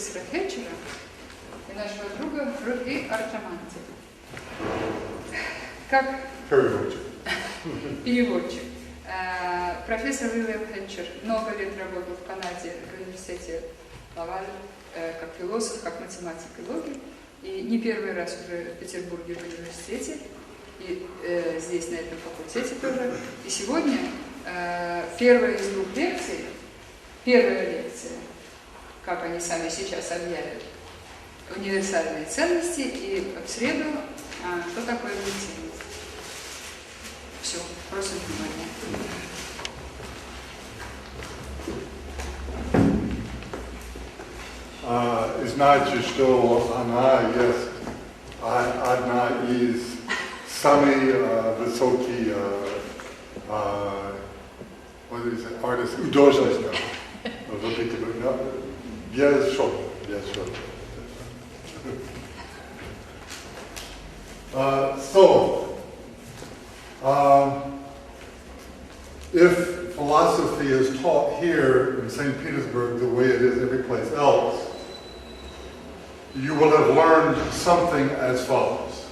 профессора Хетчера и нашего друга Руи Артаманти. Как переводчик. Профессор Уильям Хетчер много лет работал в Канаде в университете Лаваль, как философ, как математик и логик. И не первый раз уже в Петербурге в университете, и здесь, на этом факультете тоже. И сегодня первая из двух лекций, первая лекция, как они сами сейчас объявят, универсальные ценности, и в среду, что такое объективность. Все, просим внимания. Знаете, что она есть одна из самых высоких художников в Петербурге. Без шока, без шока. If philosophy is taught here in St. Petersburg the way it is every place else, you will have learned something as follows.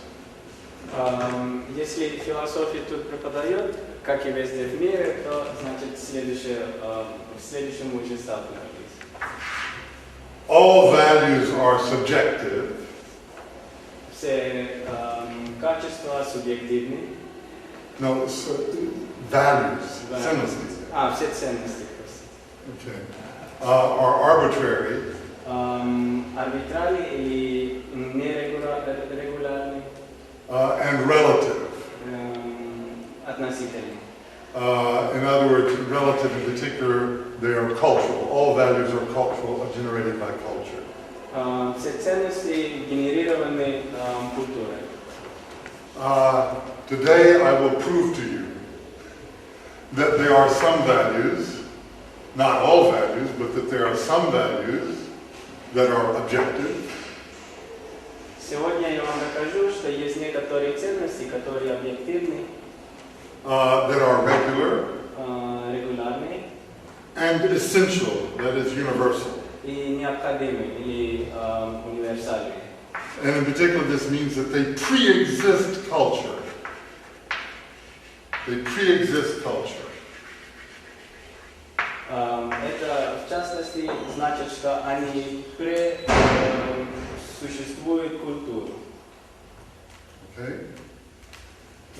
Если философия тут преподает, как и везде в мире, то значит в следующем учится так. All values are subjective. Все качества субъективны. No, values, ценности. Все ценности. Okay. Are arbitrary. Арбитральны или нерегулярны. And relative. Относительны. In other words, relative in particular, they are cultural. All values are cultural, are generated by culture. Все ценности генерированы культурой. Today I will prove to you that there are some values, not all values, but that there are some values that are objective. Сегодня я вам докажу, что есть некоторые ценности, которые объективны, that are regular, регулярные, and essential, that is universal. И необходимы или универсальны. And in particular, this means that they pre-exist culture. They pre-exist culture. Это, в частности, значит, что они существуют культуру. Okay?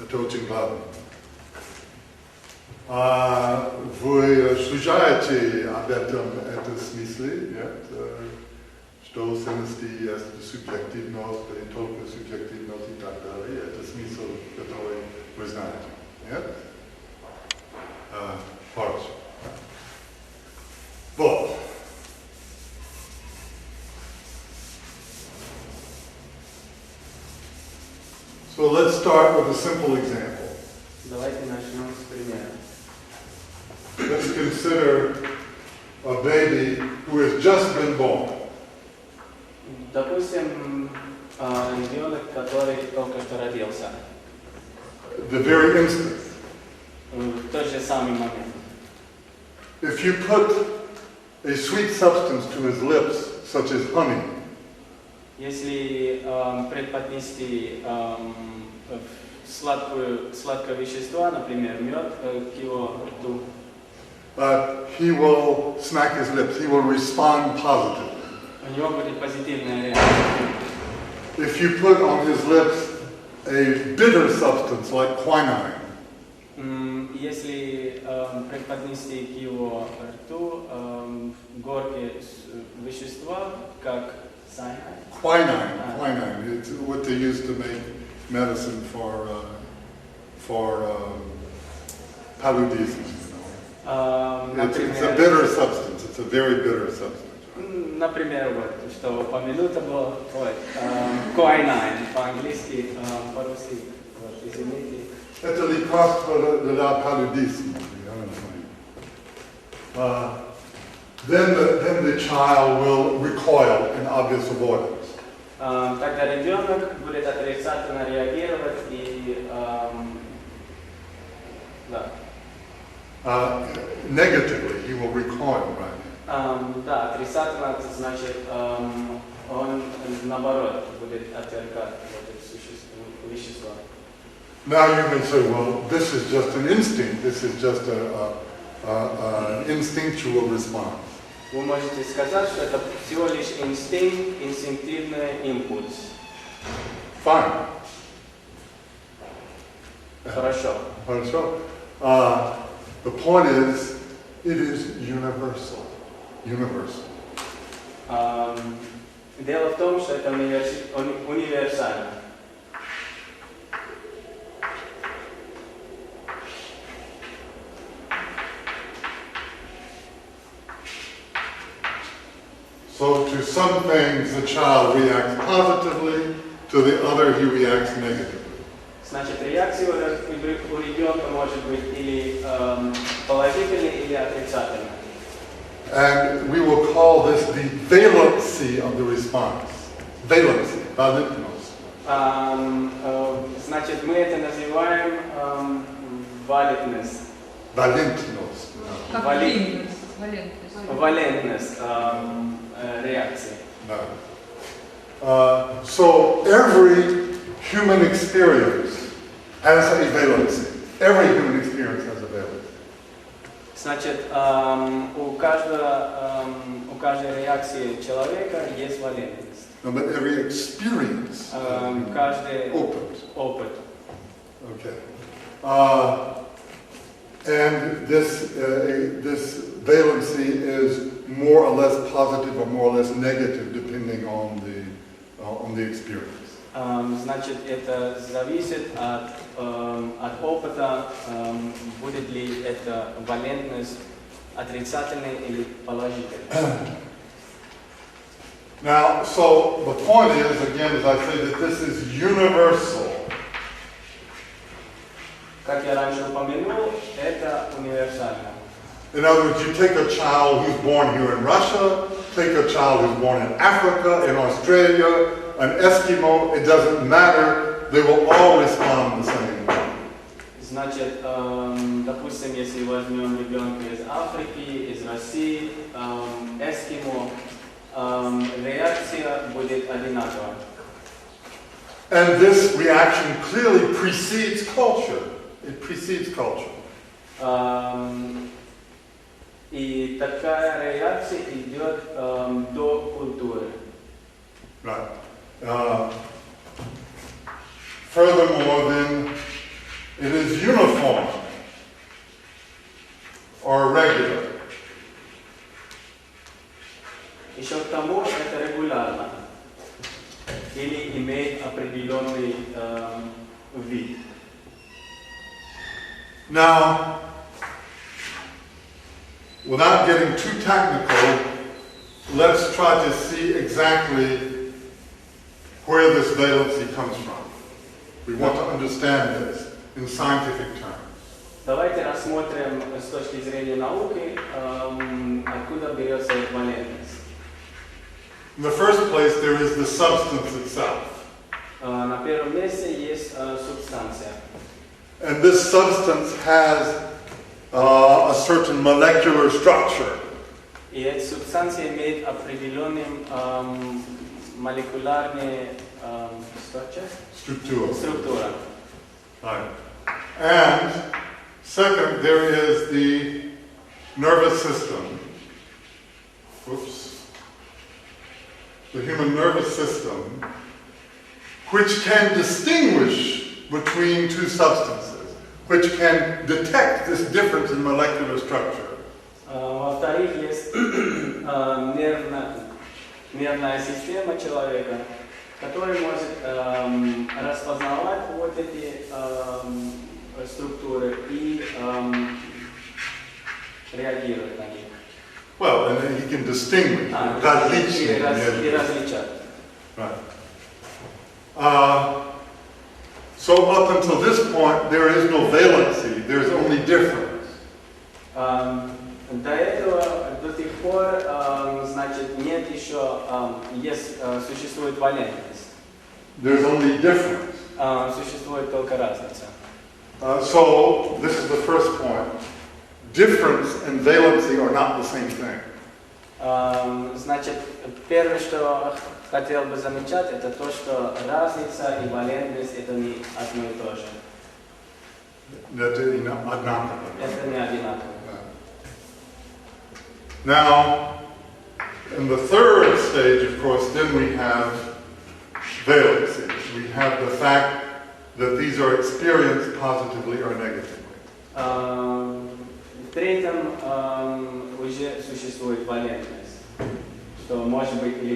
Это очень важно. Вы слышите об этом смысле, нет? Что ценности есть субъективность, и только субъективность и так далее. Это смысл, который вы знаете, нет? Хорошо. Вот. So let's start with a simple example. Давайте начнем с примера. Let's consider a baby who has just been born. Допустим, ребенок, который только что родился. The very instant. В тот же самый момент. If you put a sweet substance to his lips, such as honey, если предподнести сладкое вещество, например, мед, к его рту, he will smack his lips. He will respond positively. у него будет позитивная реакция. If you put on his lips a bitter substance like quinine, если предподнести к его рту горькие вещества, как quinine. It's what they use to make medicine for paludism. It's a bitter substance. It's a very bitter substance. Например, вот, что упомянуто было, quinine, по-английски, по-русски, вот, извините. Это лекарство для paludism. Then the child will recoil in obvious avoidance. Тогда ребенок будет отрицательно реагировать и negatively, he will recoil, right? Да, отрицательно, это значит, он наоборот будет отвергать это вещество. Now you may say, well, this is just an instinct. This is just an instinctual response. Вы можете сказать, что это всего лишь инстинкт, инстинктивный импульс. Fine. Хорошо. Хорошо. The point is, it is universal. Universal. Дело в том, что это универсально. So to some things, the child reacts positively, to the other he reacts negatively. Значит, реакция у ребенка может быть или положительной, или отрицательной. And we will call this the valency of the response. Valency, valentnos. Значит, мы это называем валентность. Valentnos. Как Валентность. валентность. Валентность реакции. So every human experience has a valency. Every human experience has a valency. Значит, у каждой реакции человека есть валентность. No, but every experience, Каждый opens. опыт. Okay. And this valency is more or less positive or more or less negative depending on the experience. Значит, это зависит от опыта, будет ли это валентность отрицательной или положительной. Now, so the point is, again, as I say, that this is universal. Как я раньше упомянул, это универсально. In other words, you take a child who's born here in Russia, take a child who's born in Africa, in Australia, an Eskimo, it doesn't matter, they will all respond the same way. Значит, допустим, если возьмем ребенка из Африки, из России, эскимо, реакция будет одинаковая. And this reaction clearly precedes culture. It precedes culture. И такая реакция идет до культуры. Right. Furthermore, then, it is uniform or regular. Еще к тому, это регулярно или имеет определенный вид. Now, without getting too technical, let's try to see exactly where this valency comes from. We want to understand this in scientific terms. Давайте рассмотрим с точки зрения науки, откуда берется валентность. In the first place, there is the substance itself. На первом месте есть субстанция. And this substance has a certain molecular structure. И эта субстанция имеет определенный молекулярный структура. Right. And second, there is the nervous system. The human nervous system, which can distinguish between two substances, which can detect this difference in molecular structure. Во-вторых, есть нервная система человека, которая может распознавать вот эти структуры и реагировать на них. Well, and then he can distinguish. И различать. Right. So up until this point, there is no valency. There is only difference. До этого, до тех пор, значит, нет еще, существует валентность. There's only difference. Существует только разница. So this is the first point. Difference and valency are not the same thing. Значит, первое, что хотел бы замечать, это то, что разница и валентность это не одно и то же. Это не одинаково. Это не одинаково. Now, in the third stage, of course, then we have valency. We have the fact that these are experienced positively or negatively. В третьем уже существует валентность, что может быть или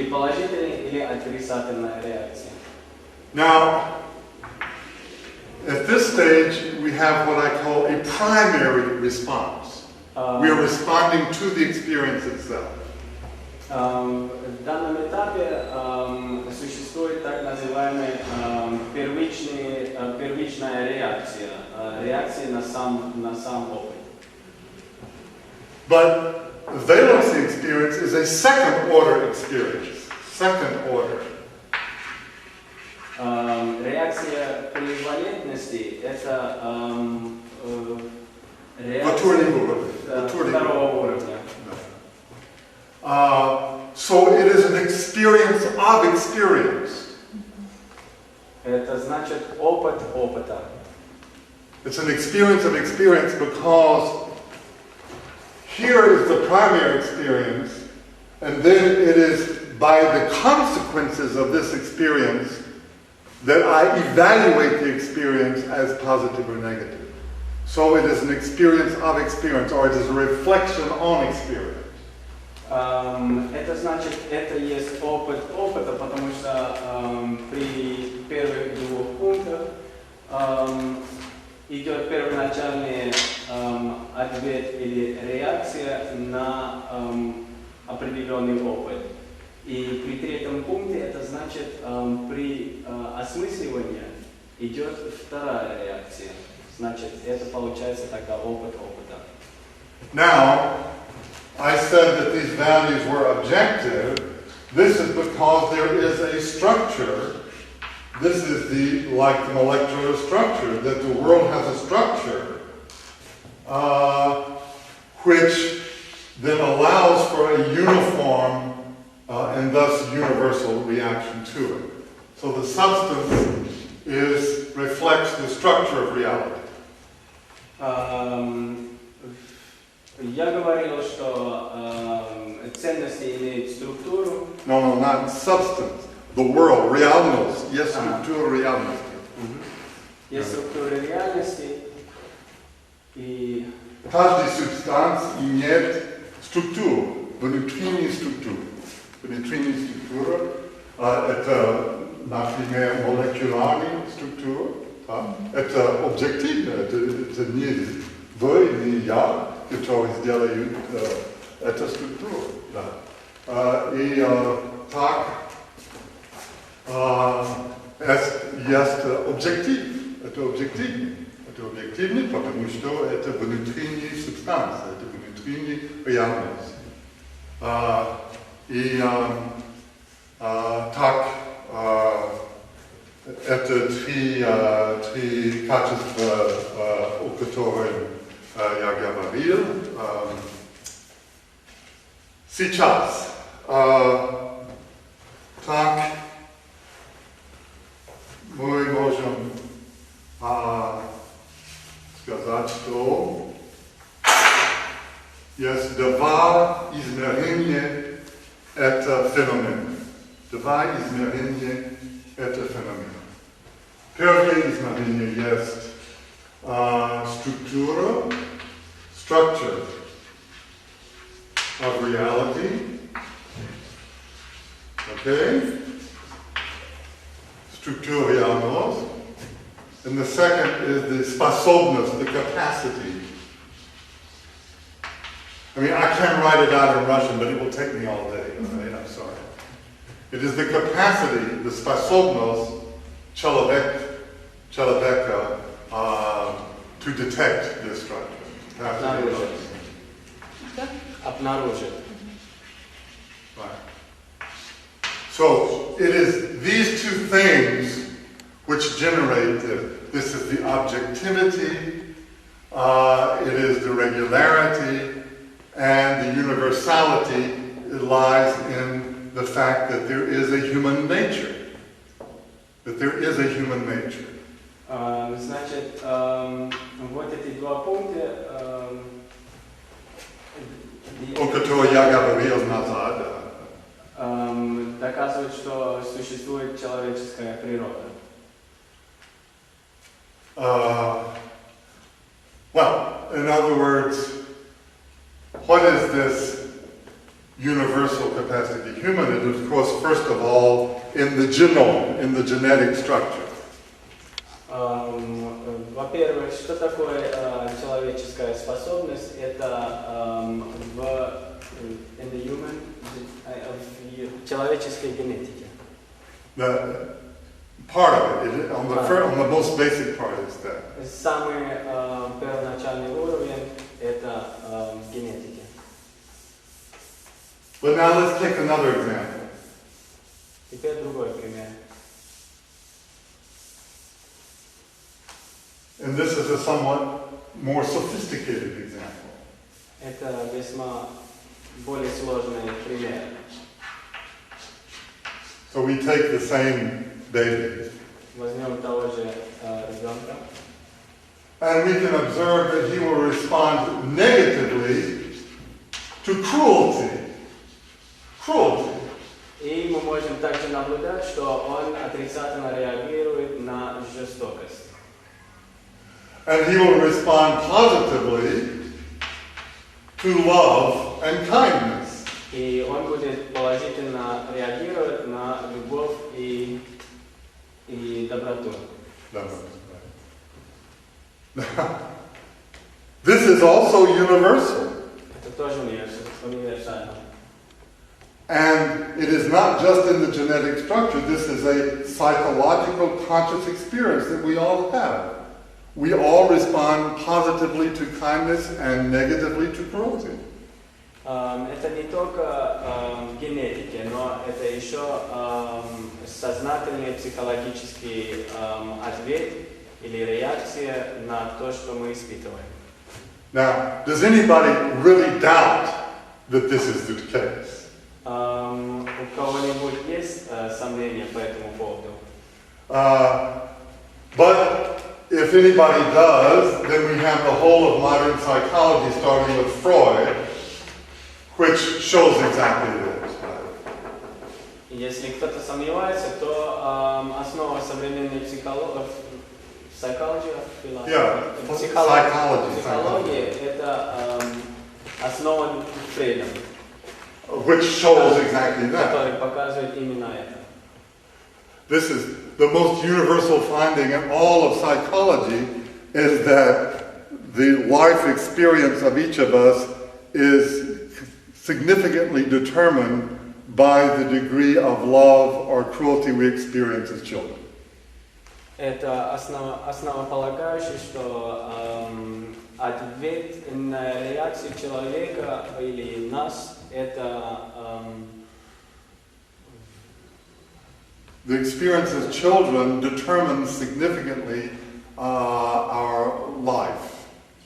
положительная, или отрицательная реакция. Now, at this stage, we have what I call a primary response. We are responding to the experience itself. В данном этапе существует так называемая первичная реакция, реакция на сам опыт. But valency experience is a second order experience. Second order. Реакция при валентности это реакция второго уровня. So it is an experience of experience. Это значит опыт опыта. It's an experience of experience because here is the primary experience, and then it is by the consequences of this experience that I evaluate the experience as positive or negative. So it is an experience of experience, or it is a reflection on experience. Это значит, это есть опыт опыта, потому что при первых двух пунктах идет первоначальный ответ или реакция на определенный опыт. И при третьем пункте это значит, при осмысливании идет вторая реакция. Значит, это получается тогда опыт опыта. Now, I said that these values were objective. This is because there is a structure. This is like the molecular structure, that the world has a structure which then allows for a uniform and thus universal reaction to it. So the substance reflects the structure of reality. Я говорил, что ценности имеют структуру. No, not substance. The world, realnost. Есть структура реальности. Есть структура реальности. И Каждая субстанция имеет структуру, внутреннюю структуру. Внутренняя структура это, например, молекулярная структура. Это объективно, это не вы, не я, которые сделают эту структуру. И так есть объектив. Это объективно. Это объективно, потому что это внутренняя субстанция, это внутренняя реальность. И так это три качества, о которых я говорил. Сейчас так мы можем сказать, что есть два измерения это феномен. Два измерения это феномен. Первое измерение есть структура, structure of reality. Okay? Структура реальности. And the second is the способность, the capacity. I mean, I can write it out in Russian, but it will take me all day. Right? I'm sorry. It is the capacity, the способность человека to detect this structure. Обнаружить. Right. So it is these two things which generate this is the objectivity, it is the regularity, and the universality lies in the fact that there is a human nature. That there is a human nature. Значит, вот эти два пункта, О которых я говорил назад. доказывают, что существует человеческая природа. Well, in other words, what is this universal capacity? Human is, of course, first of all, in the genome, in the genetic structure. Во-первых, что такое человеческая способность? Это in the human, в человеческой генетике. The part of it, on the most basic part is that. Самый первоначальный уровень это генетики. But now let's take another example. Теперь другой пример. And this is a somewhat more sophisticated example. Это весьма более сложный пример. So we take the same baby. Возьмем того же ребенка. And we can observe that he will respond negatively to cruelty. Cruelty. И мы можем также наблюдать, что он отрицательно реагирует на жестокость. And he will respond positively to love and kindness. И он будет положительно реагировать на любовь и доброту. This is also universal. Это тоже универсально. And it is not just in the genetic structure, this is a psychological conscious experience that we all have. We all respond positively to kindness and negatively to cruelty. Это не только в генетике, но это еще сознательный психологический ответ или реакция на то, что мы испытываем. Now, does anybody really doubt that this is the case? У кого-нибудь есть сомнения по этому поводу? But if anybody does, then we have the whole of modern psychology starting with Freud, which shows exactly this. Если кто-то сомневается, то основа современной психологии это основа Фрейда, which shows exactly that. который показывает именно это. This is the most universal finding in all of psychology, is that the life experience of each of us is significantly determined by the degree of love or cruelty we experience as children. Это основополагающее, что ответ на реакцию человека или нас это the experience as children determines significantly our life.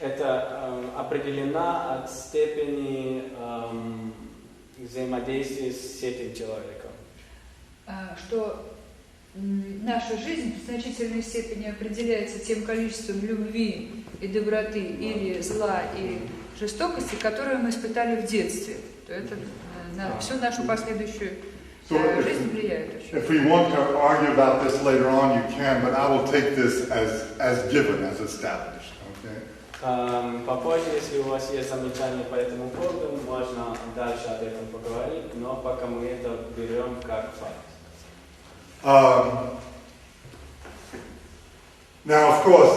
Это определено от степени взаимодействия с этим человеком. Что наша жизнь в значительной степени определяется тем количеством любви и доброты, или зла и жестокости, которые мы испытали в детстве. То это на всю нашу последующую жизнь влияет очень. If we want to argue about this later on, you can, but I will take this as given, as established. Okay? Попозже, если у вас есть замечания по этому поводу, можно дальше об этом поговорить, но пока мы это берем как факт. Now, of course,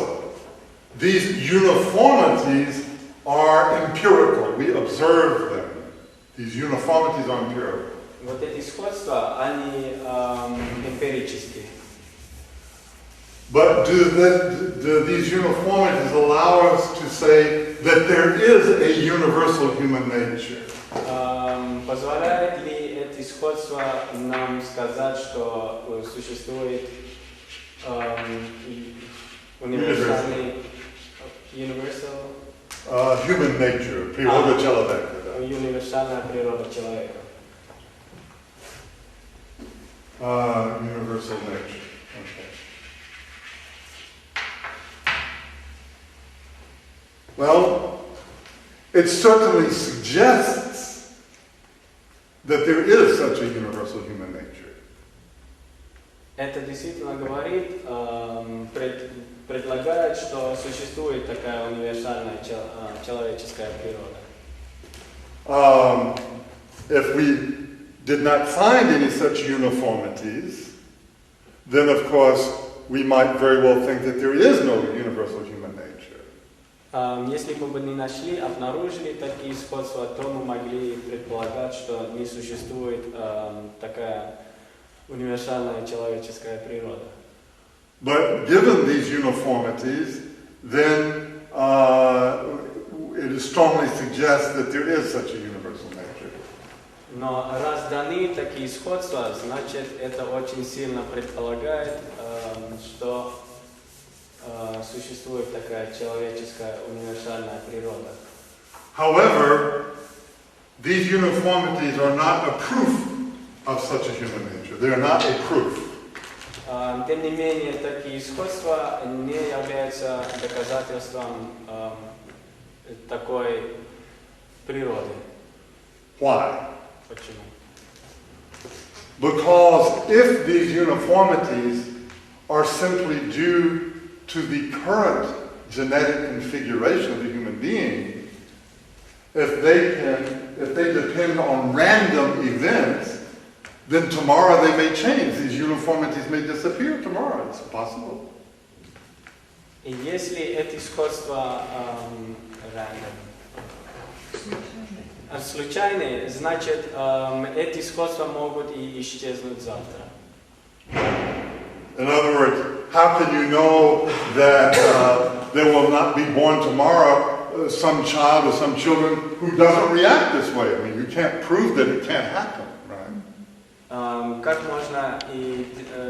these uniformities are empirical. We observe them. These uniformities are empirical. Вот эти сходства, они эмпирические. But do these uniformities allow us to say that there is a universal human nature? Позволяет ли эти сходства нам сказать, что существует универсальный human nature, природа человека. универсальная природа человека? Universal nature. Okay. Well, it certainly suggests that there is such a universal human nature. Это действительно говорит, предлагает, что существует такая универсальная человеческая природа. If we did not find any such uniformities, then of course we might very well think that there is no universal human nature. Если бы мы не нашли, обнаружили такие сходства, то мы могли предполагать, что не существует такая универсальная человеческая природа. But given these uniformities, then it is strongly suggests that there is such a universal nature. Но раз даны такие сходства, значит, это очень сильно предполагает, что существует такая человеческая универсальная природа. However, these uniformities are not a proof of such a human nature. They are not a proof. Тем не менее, такие сходства не являются доказательством такой природы. Why? Почему? Because if these uniformities are simply due to the current genetic configuration of the human being, if they depend on random events, then tomorrow they may change. These uniformities may disappear tomorrow. It's possible. И если эти сходства случайные, значит, эти сходства могут и исчезнуть завтра. In other words, how can you know that there will not be born tomorrow some child or some children who doesn't react this way? I mean, you can't prove that it can't happen, right? Как можно и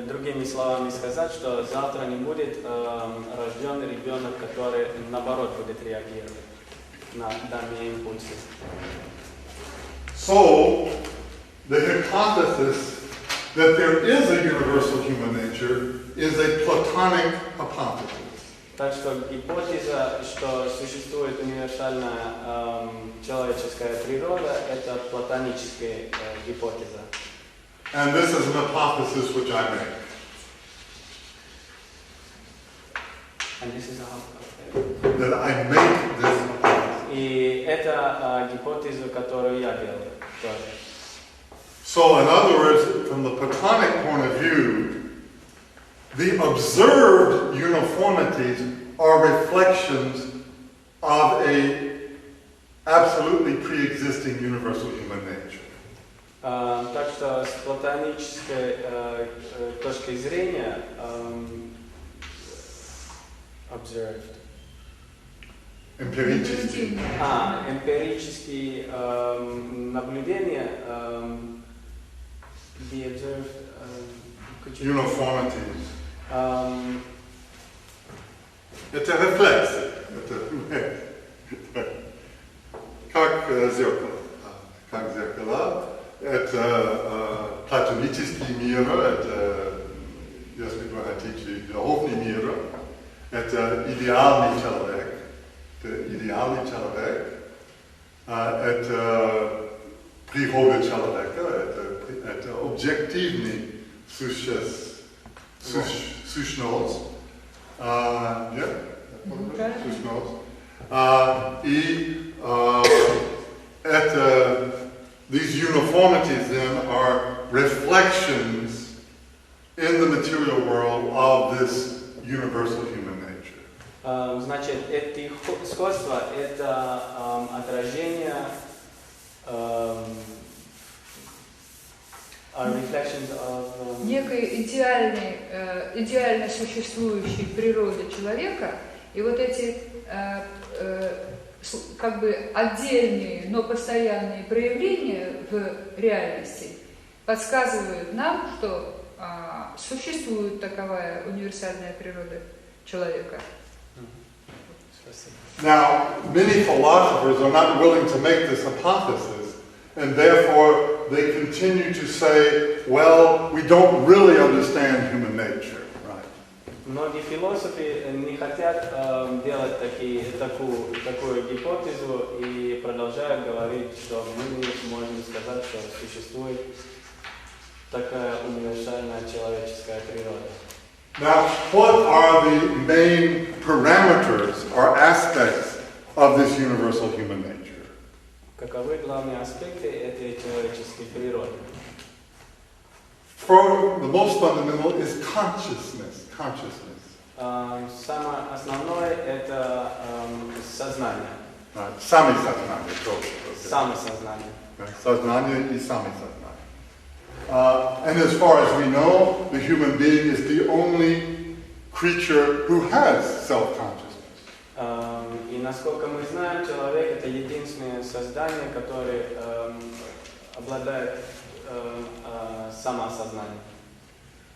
другими словами сказать, что завтра не будет рожден ребенок, который наоборот будет реагировать на данные импульсы? So, the hypothesis that there is a universal human nature is a Platonic hypothesis. Так что гипотеза, что существует универсальная человеческая природа, это платоническая гипотеза. And this is an hypothesis which I make. And this is a That I make this hypothesis. И это гипотеза, которую я делаю тоже. So, in other words, from the Platonic point of view, the observed uniformities are reflections of a absolutely pre-existing universal human nature. Так что с платонической точки зрения observed. Empirически. Эмпирические наблюдения, the observed Uniformities. Это рефлекс. Как зеркало. Как зеркало. Это платонический мир, это, если вы хотите, духовный мир, это идеальный человек, это природа человека, это объективный сущность, и это these uniformities then are reflections in the material world of this universal human nature. Значит, эти сходства – это отражение reflections of некой идеально существующей природы человека, и вот эти как бы отдельные, но постоянные проявления в реальности подсказывают нам, что существует таковая универсальная природа человека. Now, many philosophers are not willing to make this hypothesis, and therefore they continue to say, well, we don't really understand human nature. Right? Многие философы не хотят делать такую гипотезу и продолжают говорить, что мы можем сказать, что существует такая универсальная человеческая природа. Now, what are the main parameters or aspects of this universal human nature? Каковы главные аспекты этой человеческой природы? For the most fundamental is consciousness. Самое основное это сознание. Самисознание. Самосознание. Сознание и самисознание. And as far as we know, the human being is the only creature who has self-consciousness. И насколько мы знаем, человек это единственное создание, которое обладает самоосознанием.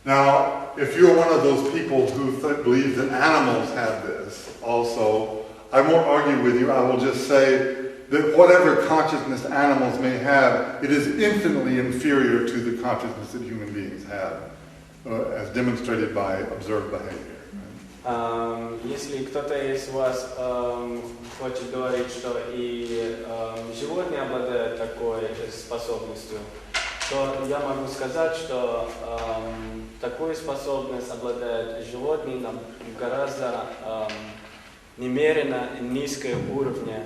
Now, if you're one of those people who believe that animals have this also, I won't argue with you. I will just say that whatever consciousness animals may have, it is infinitely inferior to the consciousness that human beings have, as demonstrated by observed behavior. Если кто-то из вас хочет говорить, что и животные обладают такой способностью, то я могу сказать, что такую способность обладают животные на гораздо немерено низком уровне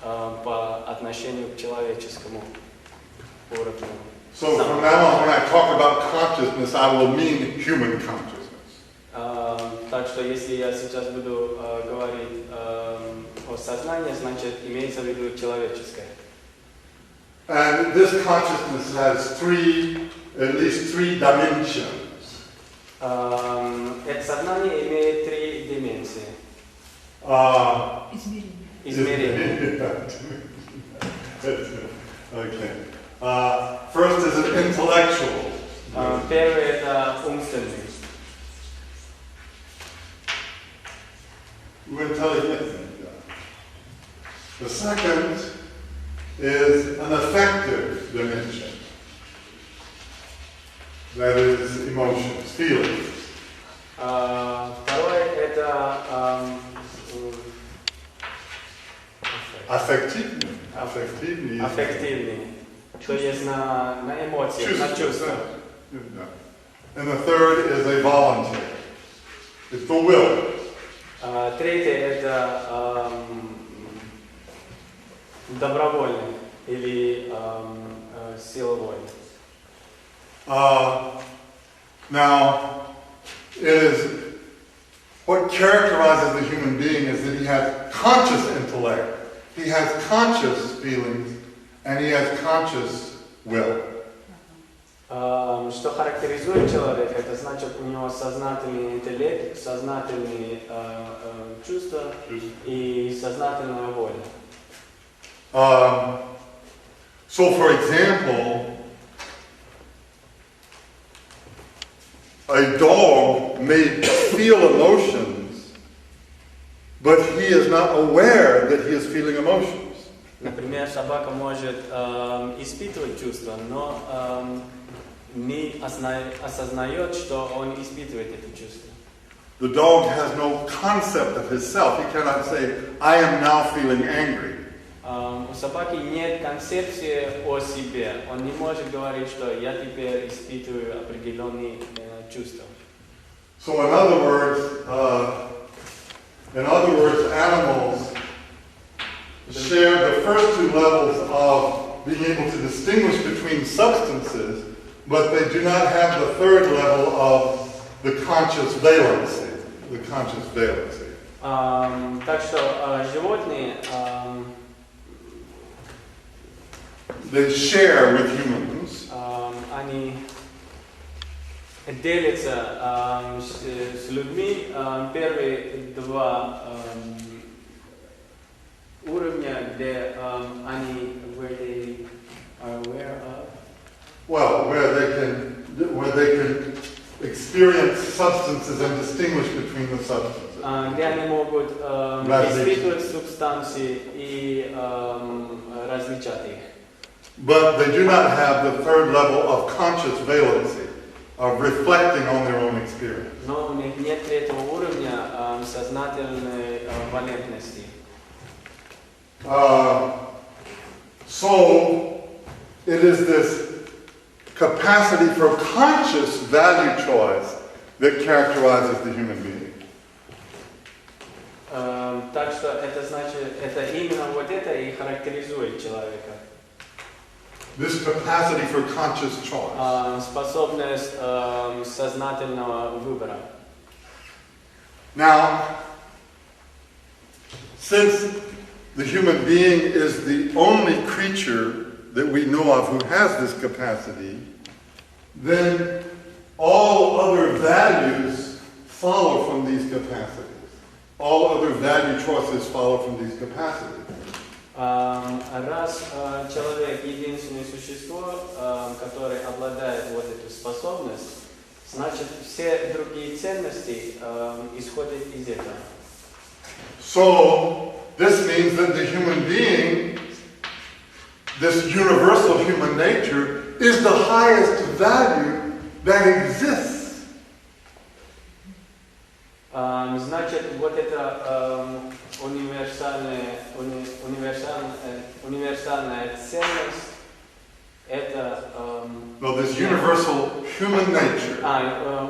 по отношению к человеческому уровню. So from now on, when I talk about consciousness, I will mean human consciousness. Так что если я сейчас буду говорить о сознании, значит имеется в виду человеческое. And this consciousness has at least three dimensions. Это сознание имеет три дименсии. Измерение. Okay. First is an intellectual. Первый это умственный. The second is an affective dimension. That is emotions, feelings. Второй это аффективный. То есть на эмоциях, на чувствах. And the third is a voluntary. It's the will. Третий это добровольный или силовой. Now, it is what characterizes the human being is that he has conscious intellect, he has conscious feelings, and he has conscious will. Что характеризует человека, это значит у него сознательный интеллект, сознательные чувства и сознательная воля. So, for example, a dog may feel emotions, but he is not aware that he is feeling emotions. Например, собака может испытывать чувства, но не осознает, что он испытывает эти чувства. The dog has no concept of himself. He cannot say, I am now feeling angry. У собаки нет концепции о себе. Он не может говорить, что я теперь испытываю определенные чувства. So in other words, animals share the first two levels of being able to distinguish between substances, but they do not have the third level of the conscious valency. Так что животные they share with humans. Они делятся с людьми. Первые два уровня, где они where they are aware of. Well, where they can experience substances and distinguish between the substances. где они могут испытывать субстанции и различать их. But they do not have the third level of conscious valency, of reflecting on their own experience. Но у них нет третьего уровня сознательной валентности. So it is this capacity for conscious value choice that characterizes the human being. Так что это значит, это именно вот это и характеризует человека. This capacity for conscious choice. Способность сознательного выбора. Now, since the human being is the only creature that we know of who has this capacity, then all other values follow from these capacities. All other value choices follow from these capacities. Раз человек единственное существо, которое обладает вот этой способностью, значит все другие ценности исходят из этого. So this means that the human being, this universal human nature, is the highest value that exists. Значит, вот эта универсальная ценность, это Well, this universal human nature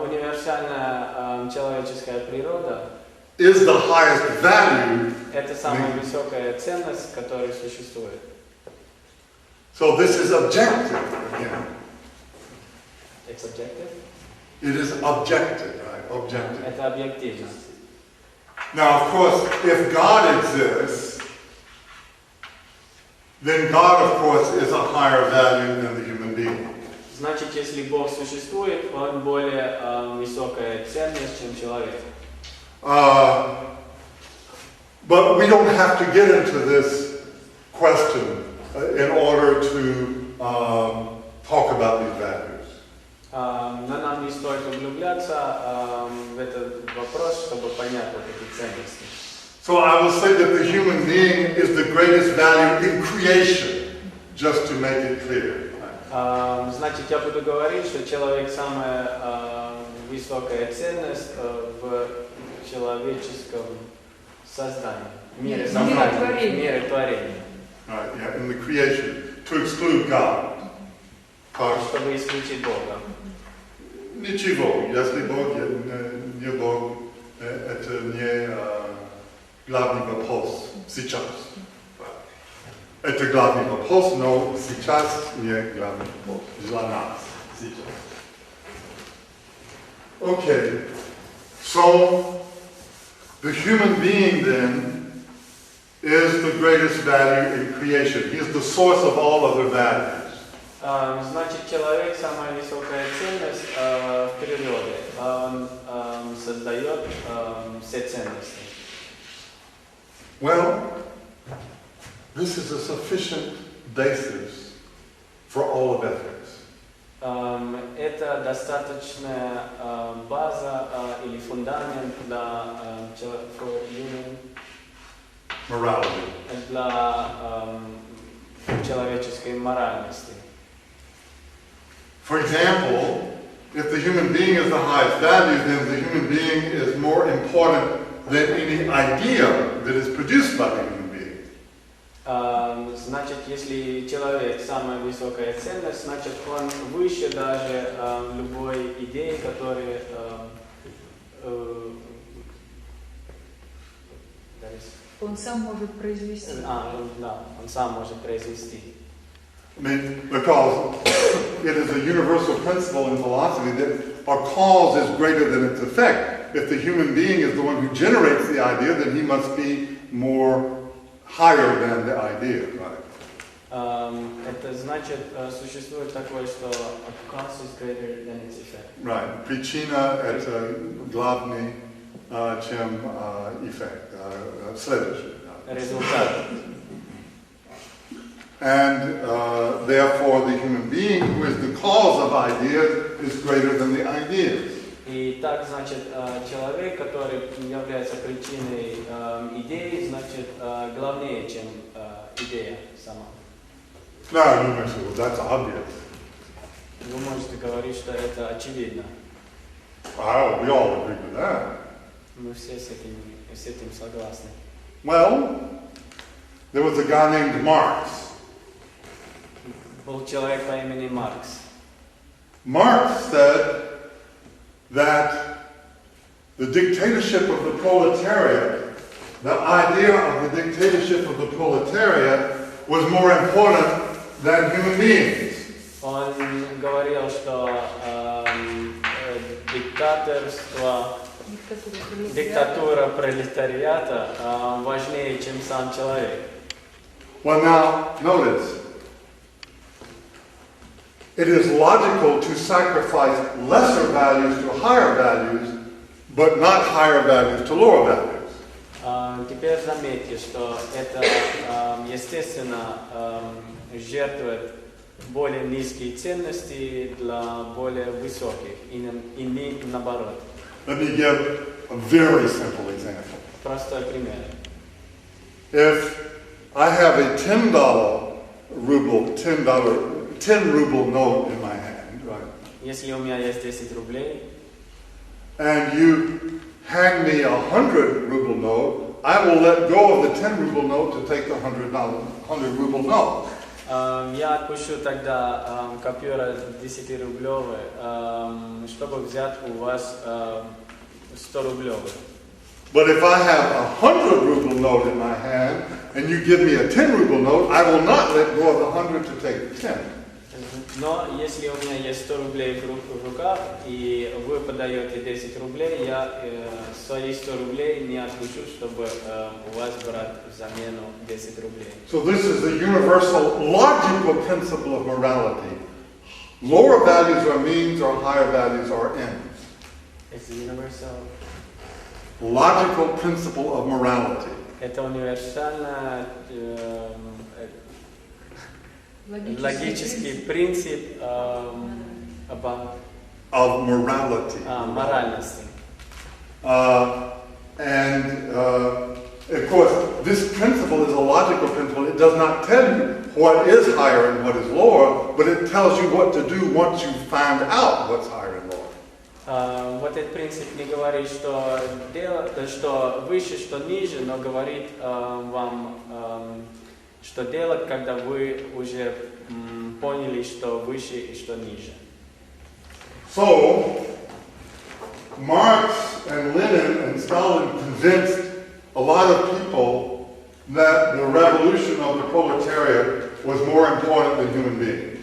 универсальная человеческая природа is the highest value. Это самая высокая ценность, которая существует. So this is objective again. It's objective? It is objective, right? Objective. Это объективно. Now, of course, if God exists, then God, of course, is a higher value than the human being. Значит, если Бог существует, Он более высокая ценность, чем человек. But we don't have to get into this question in order to talk about these values. Но нам не стоит углубляться в этот вопрос, чтобы понять вот эти ценности. So I will say that the human being is the greatest value in creation, just to make it clear. Значит, я буду говорить, что человек самая высокая ценность в человеческом создании, мире творения. Right, yeah, in the creation, to exclude God. Чтобы исключить Бога. Ничего, если Бог не Бог, это не главный вопрос сейчас. Это главный вопрос, но сейчас не главный вопрос для нас сейчас. Okay, so the human being then is the greatest value in creation. He is the source of all other values. Значит, человек самая высокая ценность в природе. Он создает все ценности. Well, this is a sufficient basis for all of ethics. Это достаточная база или фундамент для Morality. Для человеческой моральности. For example, if the human being is the highest value, then the human being is more important than any idea that is produced by the human being. Значит, если человек самая высокая ценность, значит, он выше даже любой идеи, которая он сам может произвести. Да, он сам может произвести. I mean, because it is a universal principle in philosophy that a cause is greater than its effect. If the human being is the one who generates the idea, then he must be more higher than the idea, right? Это значит, существует такое, что a cause is greater than its effect. Right. Причина – это главный, чем эффект, следующий. Результат. And therefore, the human being, who is the cause of ideas, is greater than the ideas. И так, значит, человек, который является причиной идеи, значит, главнее, чем идея сама. Now you may say, well, that's obvious. Вы можете говорить, что это очевидно. We all agree with that. Мы все с этим согласны. Well, there was a guy named Marx. Был человек по имени Маркс. Marx said that the dictatorship of the proletariat, the idea of the dictatorship of the proletariat was more important than human beings. Он говорил, что диктатура пролетариата важнее, чем сам человек. Well, now, notice, it is logical to sacrifice lesser values to higher values, but not higher values to lower values. Теперь заметьте, что это, естественно, жертвует более низкие ценности для более высоких, и не наоборот. Let me give a very simple example. Простой пример. If I have a $10 ruble note in my hand, right? Если у меня есть 10 рублей, And you hand me a 100 ruble note, I will let go of the 10 ruble note to take the $100 ruble note. Я отпущу тогда купюру 10-рублевую, чтобы взять у вас 100-рублевую. But if I have a 100 ruble note in my hand and you give me a 10 ruble note, I will not let go of the 100 to take the 10. Но если у меня есть 100 рублей в руках, и вы подаете 10 рублей, я свои 100 рублей не отпущу, чтобы у вас брать замену 10 рублей. So this is the universal logical principle of morality. Lower values are means or higher values are ends. It's a universal. Logical principle of morality. Это универсальный логический принцип of morality. Моральности. Of course, this principle is a logical principle. It does not tell you what is higher and what is lower, but it tells you what to do once you find out what's higher and lower. Вот этот принцип не говорит, что выше, что ниже, но говорит вам, что делать, когда вы уже поняли, что выше и что ниже. So, Marx and Lenin and Stalin convinced a lot of people that the revolution of the proletariat was more important than human beings.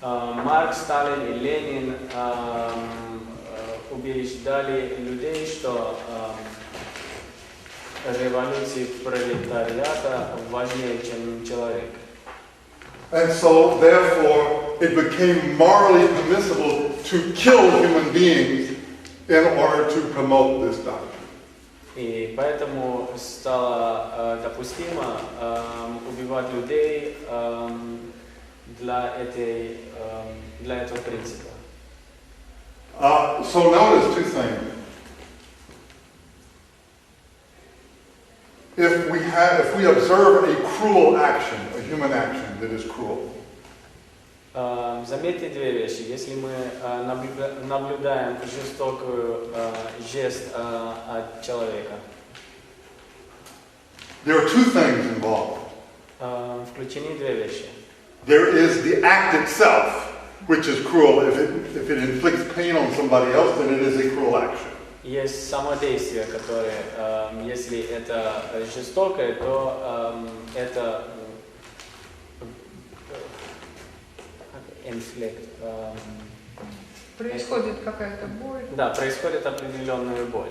Маркс, Сталин и Ленин убеждали людей, что революция пролетариата важнее, чем человек. And so, therefore, it became morally permissible to kill human beings in order to promote this doctrine. И поэтому стало допустимо убивать людей для этого принципа. So notice two things. If we observe a cruel action, a human action that is cruel, заметьте две вещи. Если мы наблюдаем жестокую жест от человека, there are two things involved. включены две вещи. There is the act itself, which is cruel. If it inflicts pain on somebody else, then it is a cruel action. Есть само действие, которое, если это жестокое, то это inflict. Происходит какая-то боль. Да, происходит определенная боль.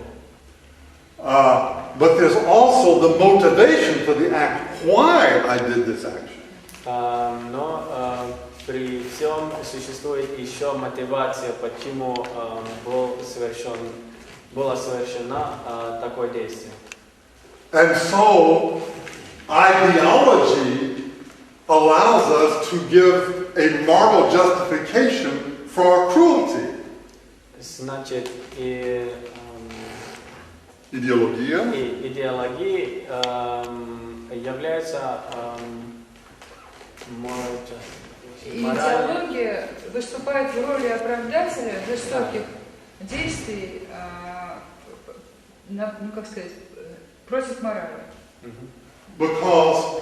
But there's also the motivation for the act. Why I did this action. Но при всем существует еще мотивация, почему было совершено такое действие. And so, ideology allows us to give a moral justification for our cruelty. Значит, идеологии являются Идеология выступает в роли оправдателя жестоких действий, ну как сказать, против морали. Because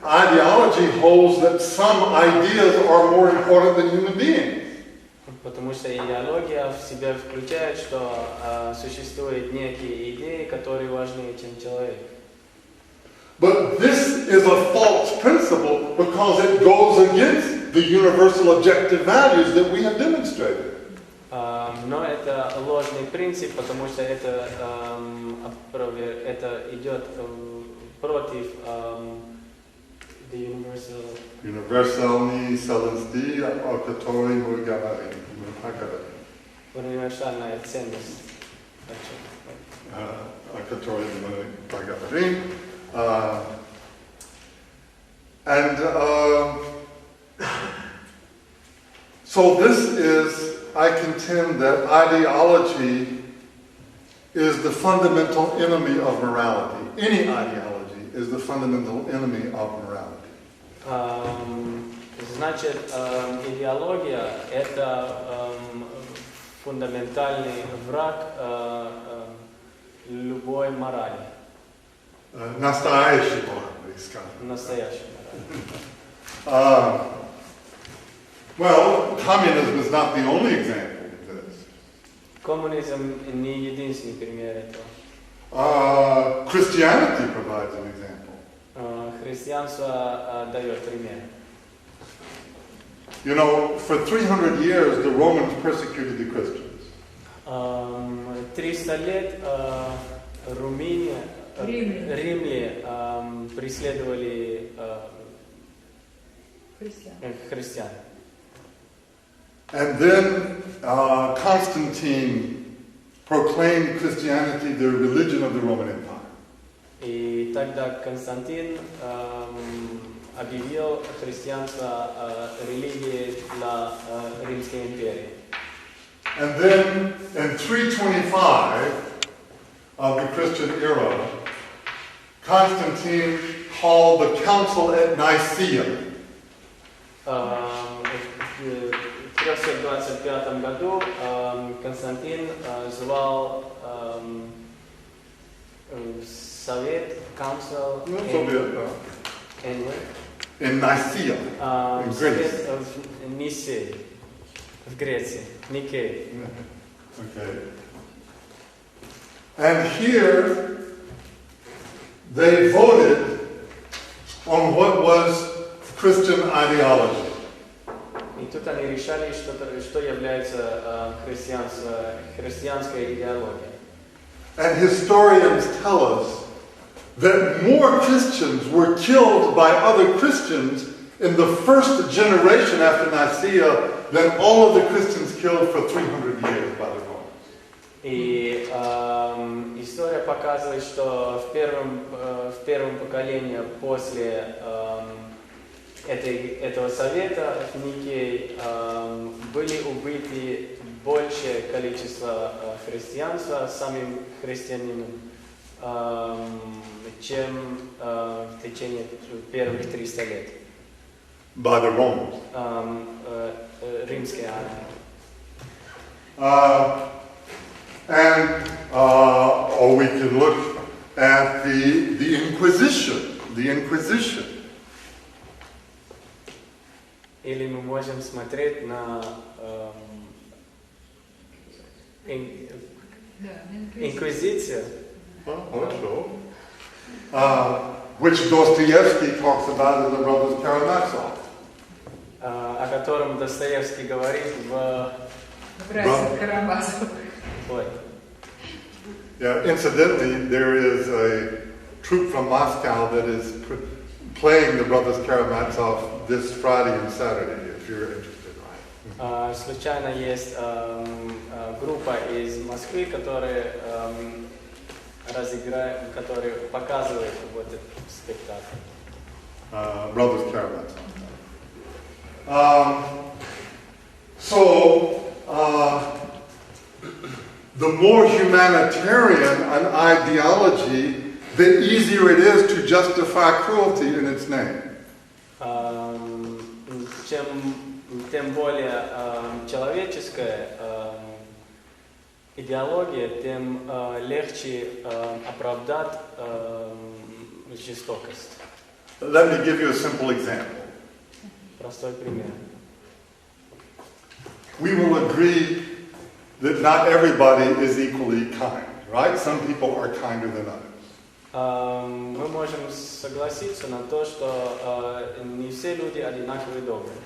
ideology holds that some ideas are more important than human beings. Потому что идеология в себя включает, что существуют некие идеи, которые важнее, чем человек. But this is a false principle because it goes against the universal objective values that we have demonstrated. Но это ложный принцип, потому что это идет против Универсальные ценности, о которой мы говорим. Универсальная ценность. О которой мы поговорим. So this is, I contend that ideology is the fundamental enemy of morality. Any ideology is the fundamental enemy of morality. Значит, идеология – это фундаментальный враг любой морали. Настоящей морали, скажем. Настоящей морали. Well, communism is not the only example of this. Коммунизм не единственный пример этого. Christianity provides an example. Христианство дает пример. You know, for 300 years, the Romans persecuted the Christians. 300 лет римляне преследовали христиан. And then Constantine proclaimed Christianity the religion of the Roman Empire. И тогда Константин объявил христианство религией для Римской империи. And then in 325 of the Christian era, Constantine called the council at Nicaea. В 325 году Константин звал совет, council in Nicaea, in Greece. В Ницее, в Греции, Никее. Okay. And here they voted on what was Christian ideology. И тут они решали, что является христианская идеология. And historians tell us that more Christians were killed by other Christians in the first generation after Nicaea than all of the Christians killed for 300 years by the Romans. И история показывает, что в первом поколении после этого совета в Никее были убиты большее количество христианства самим христианином, чем в течение первых 300 лет. By the Romans. Римской армии. Or we can look at the Inquisition. The Inquisition. Или мы можем смотреть на инквизицию. Which Dostoevsky talks about in the Brothers Karamazov. О котором Достоевский говорит в «Братьях Карамазовых». Yeah, incidentally, there is a troupe from Moscow that is playing the Brothers Karamazov this Friday and Saturday, if you're interested. Случайно есть группа из Москвы, которая показывает вот этот спектакль. Brothers Karamazov. So the more humanitarian an ideology, the easier it is to justify cruelty in its name. Тем более человеческая идеология, тем легче оправдать жестокость. Let me give you a simple example. Простой пример. We will agree that not everybody is equally kind, right? Some people are kinder than others. Мы можем согласиться на то, что не все люди одинаково добрые.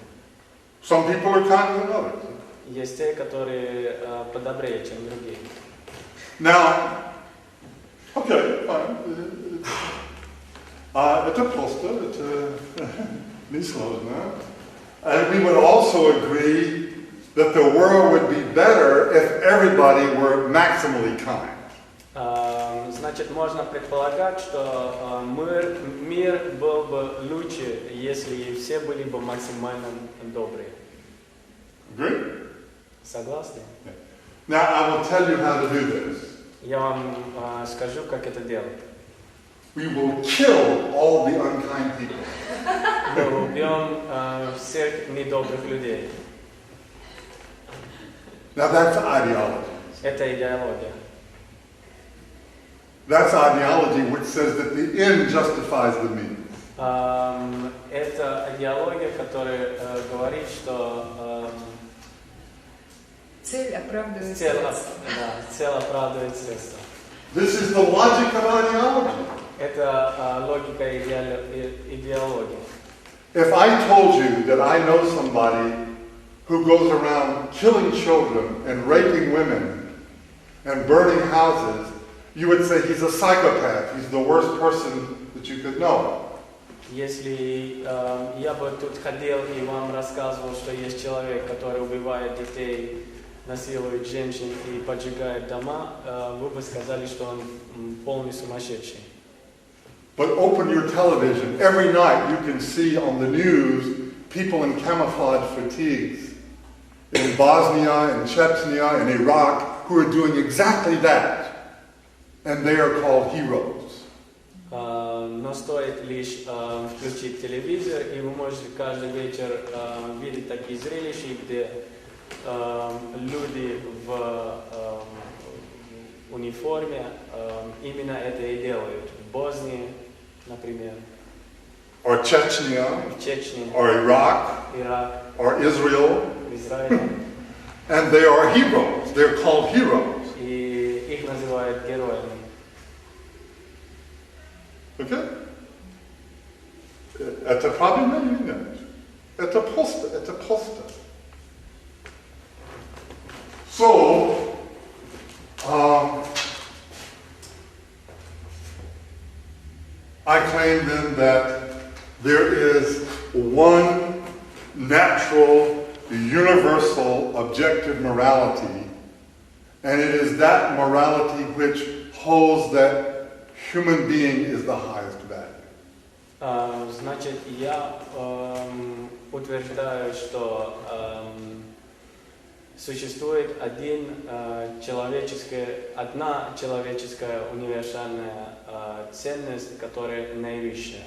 Some people are kinder than others. Есть те, которые подобрее, чем другие. Now, okay, fine. Это просто, это несложно. And we would also agree that the world would be better if everybody were maximally kind. Значит, можно предполагать, что мир был бы лучше, если все были бы максимально добрые. Agree? Согласны? Now, I will tell you how to do this. Я вам скажу, как это делать. We will kill all the unkind people. Мы убьем всех недобрых людей. Now, that's ideology. Это идеология. That's ideology which says that the end justifies the means. Это идеология, которая говорит, что Цель оправдывает цель средства. оправдывает средства. This is the logic of ideology. Это логика идеологии. If I told you that I know somebody who goes around killing children and raping women and burning houses, you would say he's a psychopath. He's the worst person that you could know. Если я бы тут ходил и вам рассказывал, что есть человек, который убивает детей, насилует женщин и поджигает дома, вы бы сказали, что он полный сумасшедший. But open your television. Every night you can see on the news people in camouflage fatigues in Bosnia, in Chechnya, in Iraq who are doing exactly that. And they are called heroes. Но стоит лишь включить телевизор, и вы можете каждый вечер видеть такие зрелища, где люди в униформе именно это и делают. В Боснии, например. Or Chechnya, в Чечне, or Iraq, Ирак, or Israel. в Израиле. And they are heroes. They're called heroes. И их называют героями. Okay? Это правильно или нет? Это просто. So, I claim then that there is one natural, universal, objective morality, and it is that morality which holds that human being is the highest value. Значит, я утверждаю, что существует одна человеческая универсальная ценность, которая наивысшая.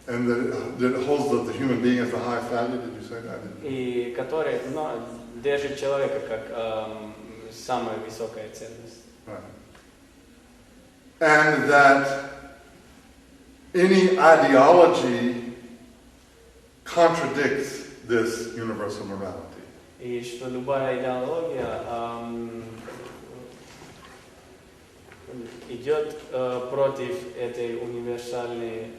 And that it holds that the human being is the highest value. Did you say that? И которая держит человека как самая высокая ценность. Right. And that any ideology contradicts this universal morality. И что любая идеология идет против этой универсальной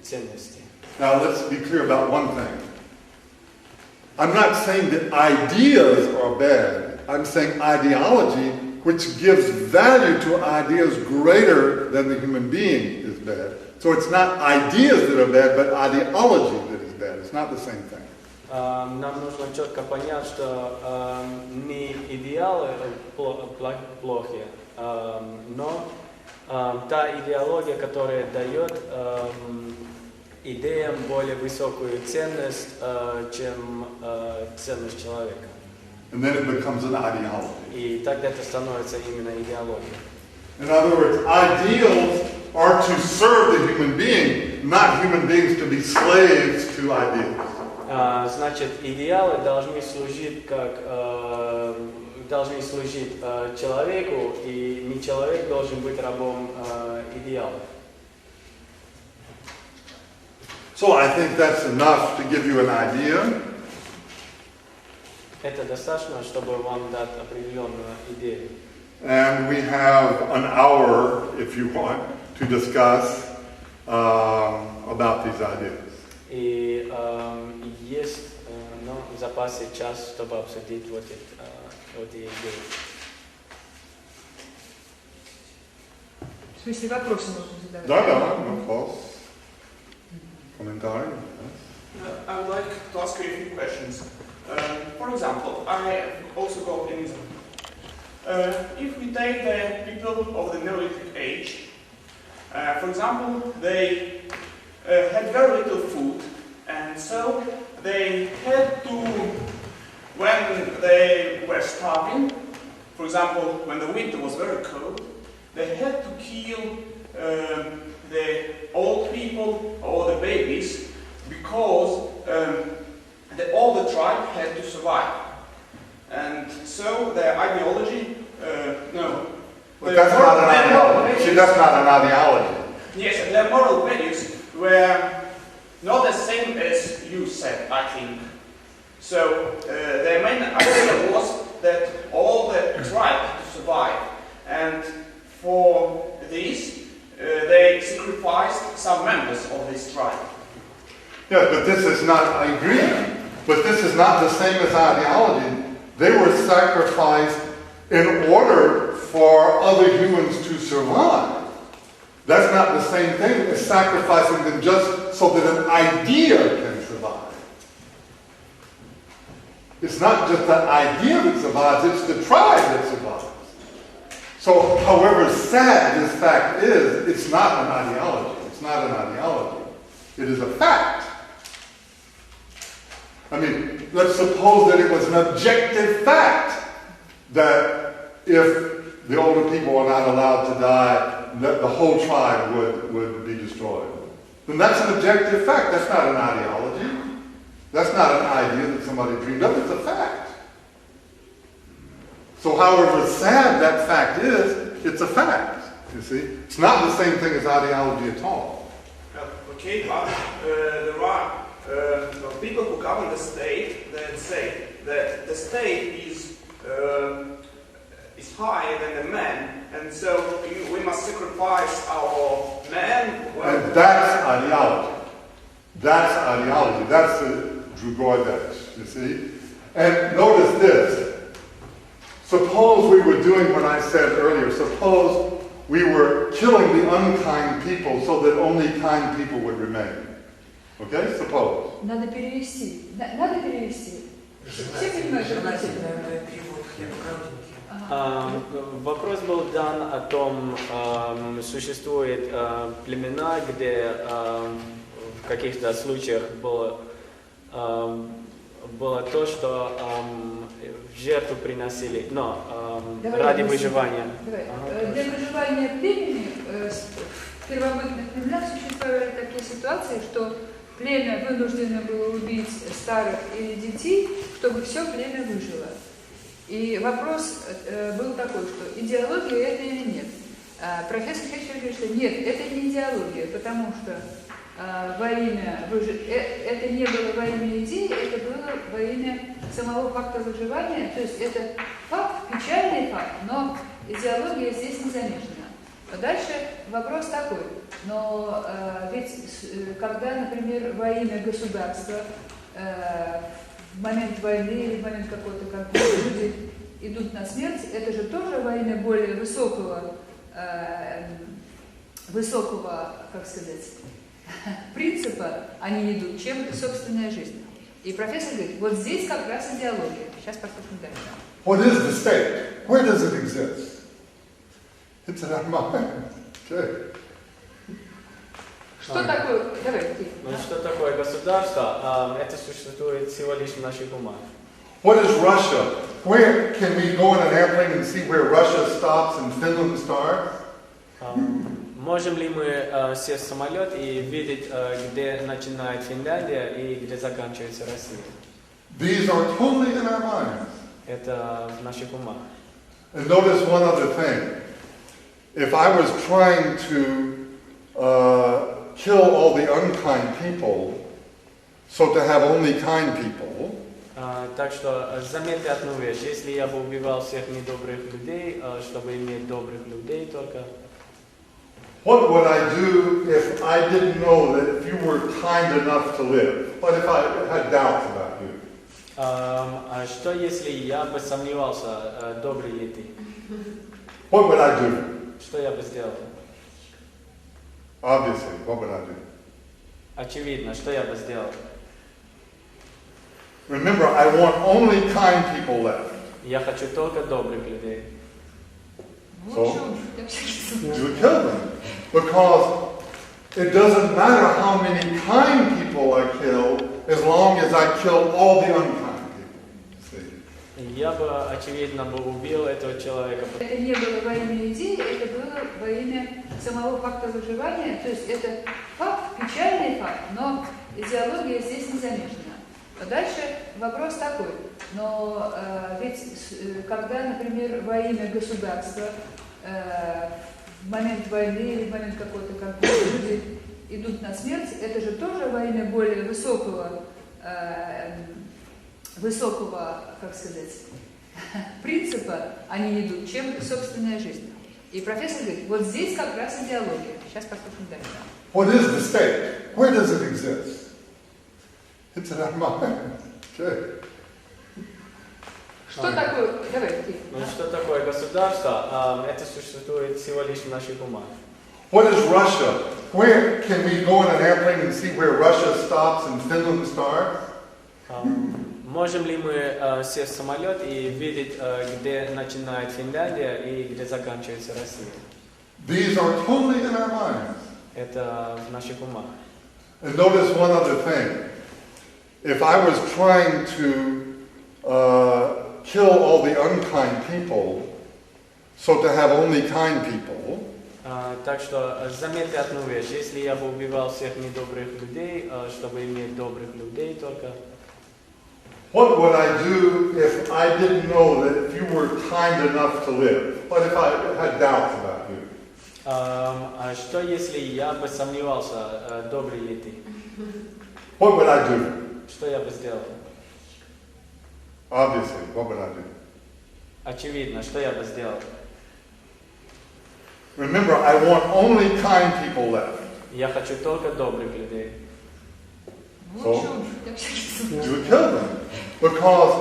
ценности. Now let's be clear about one thing. I'm not saying that ideas are bad. I'm saying ideology, which gives value to ideas greater than the human being, is bad. So it's not ideas that are bad, but ideology that is bad. It's not the same thing. Нам нужно четко понять, что не идеалы плохие, но та идеология, которая дает идеям более высокую ценность, чем ценность человека. And then it becomes an ideology. И тогда это становится именно идеологией. In other words, ideals are to serve the human being, not human beings to be slaves to ideals. Значит, идеалы должны служить человеку, и не человек должен быть рабом идеалов. So I think that's enough to give you an idea. Это достаточно, чтобы вам дать определенную идею. And we have an hour, if you want, to discuss about these ideas. И есть в запасе час, чтобы обсудить вот эти идеи. В смысле, вопросы можно задавать? Да, вопрос. Комментарий. I would like to ask you a few questions. For example, I also go optimism. If we take the people of the Neolithic age, for example, they had very little food, and so they had to, when they were starving, for example, when the winter was very cold, they had to kill the old people or the babies because all the tribe had to survive. And so their ideology, But that's not an ideology. See, that's not an ideology. Yes, their moral values were not the same as you said, I think. So their main idea was that all the tribe had to survive. And for this, they sacrificed some members of this tribe. Yes, but this is not, I agree, but this is not the same as ideology. They were sacrificed in order for other humans to survive. That's not the same thing as sacrificing them just so that an idea can survive. It's not just the idea that survives, it's the tribe that survives. So, however sad this fact is, it's not an ideology. It's not an ideology. It is a fact. I mean, let's suppose that it was an objective fact that if the older people were not allowed to die, that the whole tribe would be destroyed. Then that's an objective fact. That's not an ideology. That's not an idea that somebody dreamed up. It's a fact. So however sad that fact is, it's a fact. You see? It's not the same thing as ideology at all. Okay, but there are people who govern the state that say that the state is higher than the man, and so we must sacrifice our men. And that's ideology. That's ideology. That's the Drugoidech, you see? And notice this. Suppose we were doing what I said earlier. Suppose we were killing the unkind people so that only kind people would remain. Okay? Suppose. Надо перевести. Надо перевести. Все понимают, что это Вопрос был дан о том, существуют племена, где в каких-то случаях было то, что в жертву приносили, но ради выживания. Для выживания племени в первобытных племенах существовали такие ситуации, что племя вынуждено было убить старых или детей, чтобы все племя выжило. И вопрос был такой, что идеология это или нет. Профессор Хетчер говорит, что нет, это не идеология, потому что это не было во имя идеи, это было во имя самого факта выживания. То есть это факт, печальный факт, но идеология здесь не замешана. Дальше вопрос такой, но ведь когда, например, во имя государства в момент войны или в момент какого-то конфликта люди идут на смерть, это же тоже во имя более высокого, как сказать, принципа они идут, чем собственная жизнь. И профессор говорит, вот здесь как раз идеология. Сейчас посмотрим дальше. What is the state? Where does it exist? It's in our mind. Okay. Что такое? Давай, ты. Что такое государство? Это существует всего лишь в наших умах. What is Russia? Where can we go in an airplane and see where Russia stops and Finland starts? Можем ли мы сесть в самолет и видеть, где начинает Финляндия и где заканчивается Россия? These are totally in our minds. Это в наших умах. And notice one other thing. If I was trying to kill all the unkind people, so to have only kind people, Так что заметьте одну вещь. Если я бы убивал всех недобрых людей, чтобы иметь добрых людей только, what would I do if I didn't know that you were kind enough to live? What if I had doubts about you? А что если я бы сомневался, добрый ли ты? What would I do? Что я бы сделал? Obviously, what would I do? Очевидно, что я бы сделал? Remember, I want only kind people left. Я хочу только добрых людей. So, you would kill them. Because it doesn't matter how many kind people I kill, as long as I kill all the unkind people. See? Я бы, очевидно, бы убил этого человека. Это не было во имя идеи, это было во имя самого факта выживания. То есть это факт, печальный факт, но идеология здесь не замешана. Дальше вопрос такой, но ведь когда, например, во имя государства в момент войны или в момент какого-то конфликта люди идут на смерть, это же тоже во имя более высокого, как сказать, принципа они идут, чем собственная жизнь. И профессор говорит, вот здесь как раз идеология. Сейчас послушаем дальше. What is the state? Where does it exist? It's in our mind. Okay. Что такое? Давай, ты. Ну, что такое государство? Это существует всего лишь в наших умах. What is Russia? Where can we go in an airplane and see where Russia stops and Finland starts? Можем ли мы сесть в самолет и видеть, где начинает Финляндия и где заканчивается Россия? These are totally in our minds. Это в наших умах. And notice one other thing. If I was trying to kill all the unkind people, so to have only kind people, Так что заметьте одну вещь. Если я бы убивал всех недобрых людей, чтобы иметь добрых людей только, what would I do if I didn't know that you were kind enough to live? What if I had doubts about you? А что если я бы сомневался, добрый ли ты? What would I do? Что я бы сделал? Obviously, what would I do? Очевидно, что я бы сделал? Remember, I want only kind people left. Я хочу только добрых людей. So, you would kill them. Because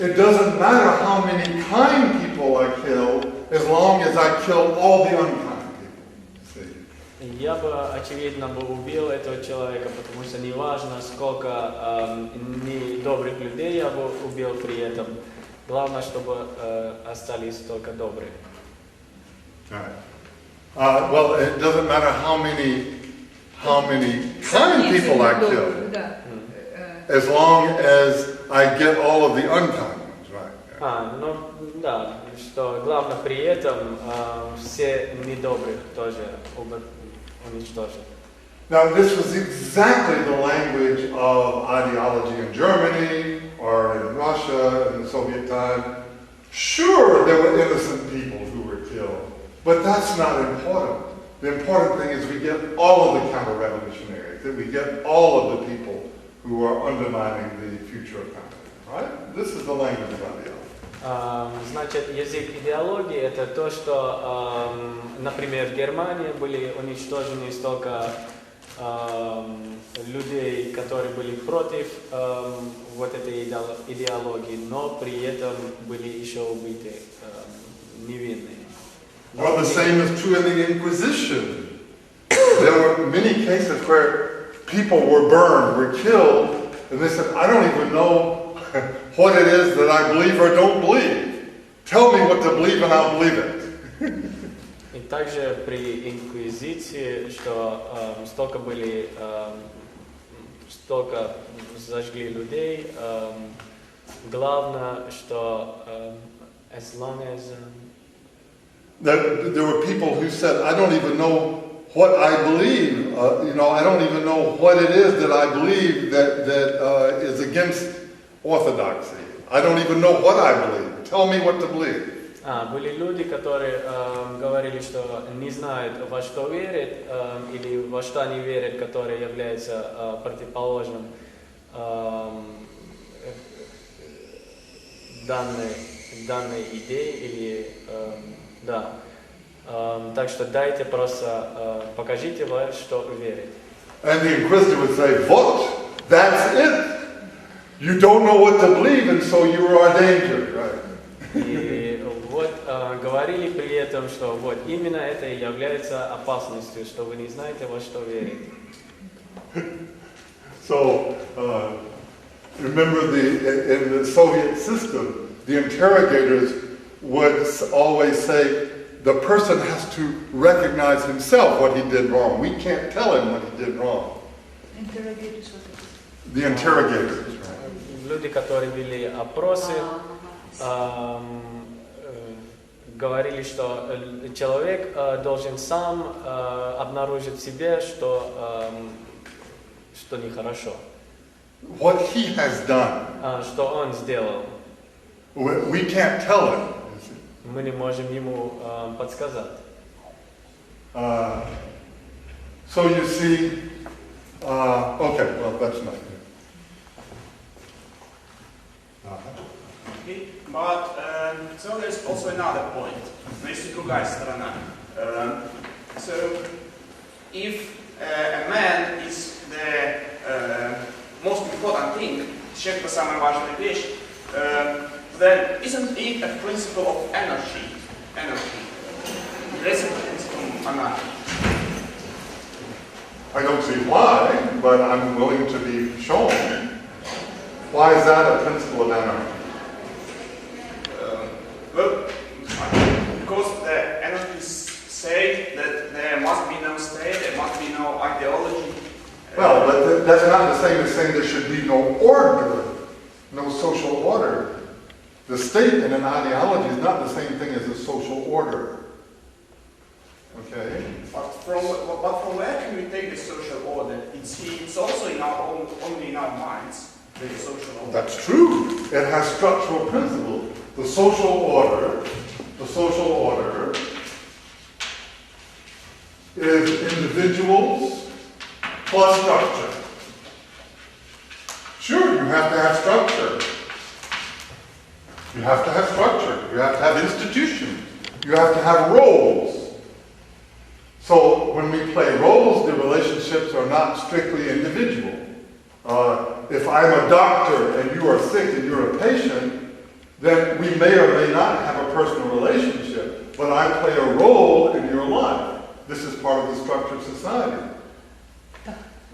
it doesn't matter how many kind people I kill, as long as I kill all the unkind people. See? Я бы, очевидно, бы убил этого человека, потому что не важно, сколько недобрых людей я бы убил при этом. Главное, чтобы остались только добрые. Right. Well, it doesn't matter how many kind people I kill, as long as I get all of the unkind ones, right? Ну да, что главное при этом все недобрых тоже уничтожить. Now, this was exactly the language of ideology in Germany or in Russia in the Soviet time. Sure, there were innocent people who were killed, but that's not important. The important thing is we get all of the counter-revolutionaries, that we get all of the people who are undermining the future of communism, right? This is the language of ideology. Значит, язык идеологии – это то, что, например, в Германии были уничтожены столько людей, которые были против вот этой идеологии, но при этом были еще убиты невинные. Well, the same is true in the Inquisition. There were many cases where people were burned, were killed, and they said, I don't even know what it is that I believe or don't believe. Tell me what to believe and I'll believe it. И также при инквизиции, что столько зажгли людей, главное, что as long as There were people who said, I don't even know what I believe, I don't even know what it is that I believe that is against orthodoxy. I don't even know what I believe. Tell me what to believe. Были люди, которые говорили, что не знают, во что верят, или во что они верят, которое является противоположным данной идее, или да. Так что дайте просто, покажите, во что верите. And the inquisitor would say, what? That's it? You don't know what to believe, and so you are endangered, right? И вот говорили при этом, что вот именно это и является опасностью, что вы не знаете, во что верите. So, remember in the Soviet system, the interrogators would always say, the person has to recognize himself what he did wrong. We can't tell him what he did wrong. Interrogators. The interrogators, right? Люди, которые вели опросы, говорили, что человек должен сам обнаружить в себе, что нехорошо. What he has done. Что он сделал. We can't tell him. Мы не можем ему подсказать. So you see, okay, well, that's not good. Okay, but so there's also another point. Есть другая сторона. So if a man is the most important thing, человек это самая важная вещь, then isn't it a principle of anarchy? That's a principle of anarchy. I don't see why, but I'm willing to be shown. Why is that a principle of anarchy? Well, because the anarchists say that there must be no state, there must be no ideology. Well, but that's not the same as saying there should be no order, no social order. The state and an ideology is not the same thing as a social order. Okay? But from where can we take the social order? It's also only in our minds, the social order. That's true. It has structural principles. The social order is individuals plus structure. Sure, you have to have structure. You have to have structure. You have to have institutions. You have to have roles. So when we play roles, the relationships are not strictly individual. If I'm a doctor and you are sick and you're a patient, then we may or may not have a personal relationship, but I play a role in your life. This is part of the structure of society.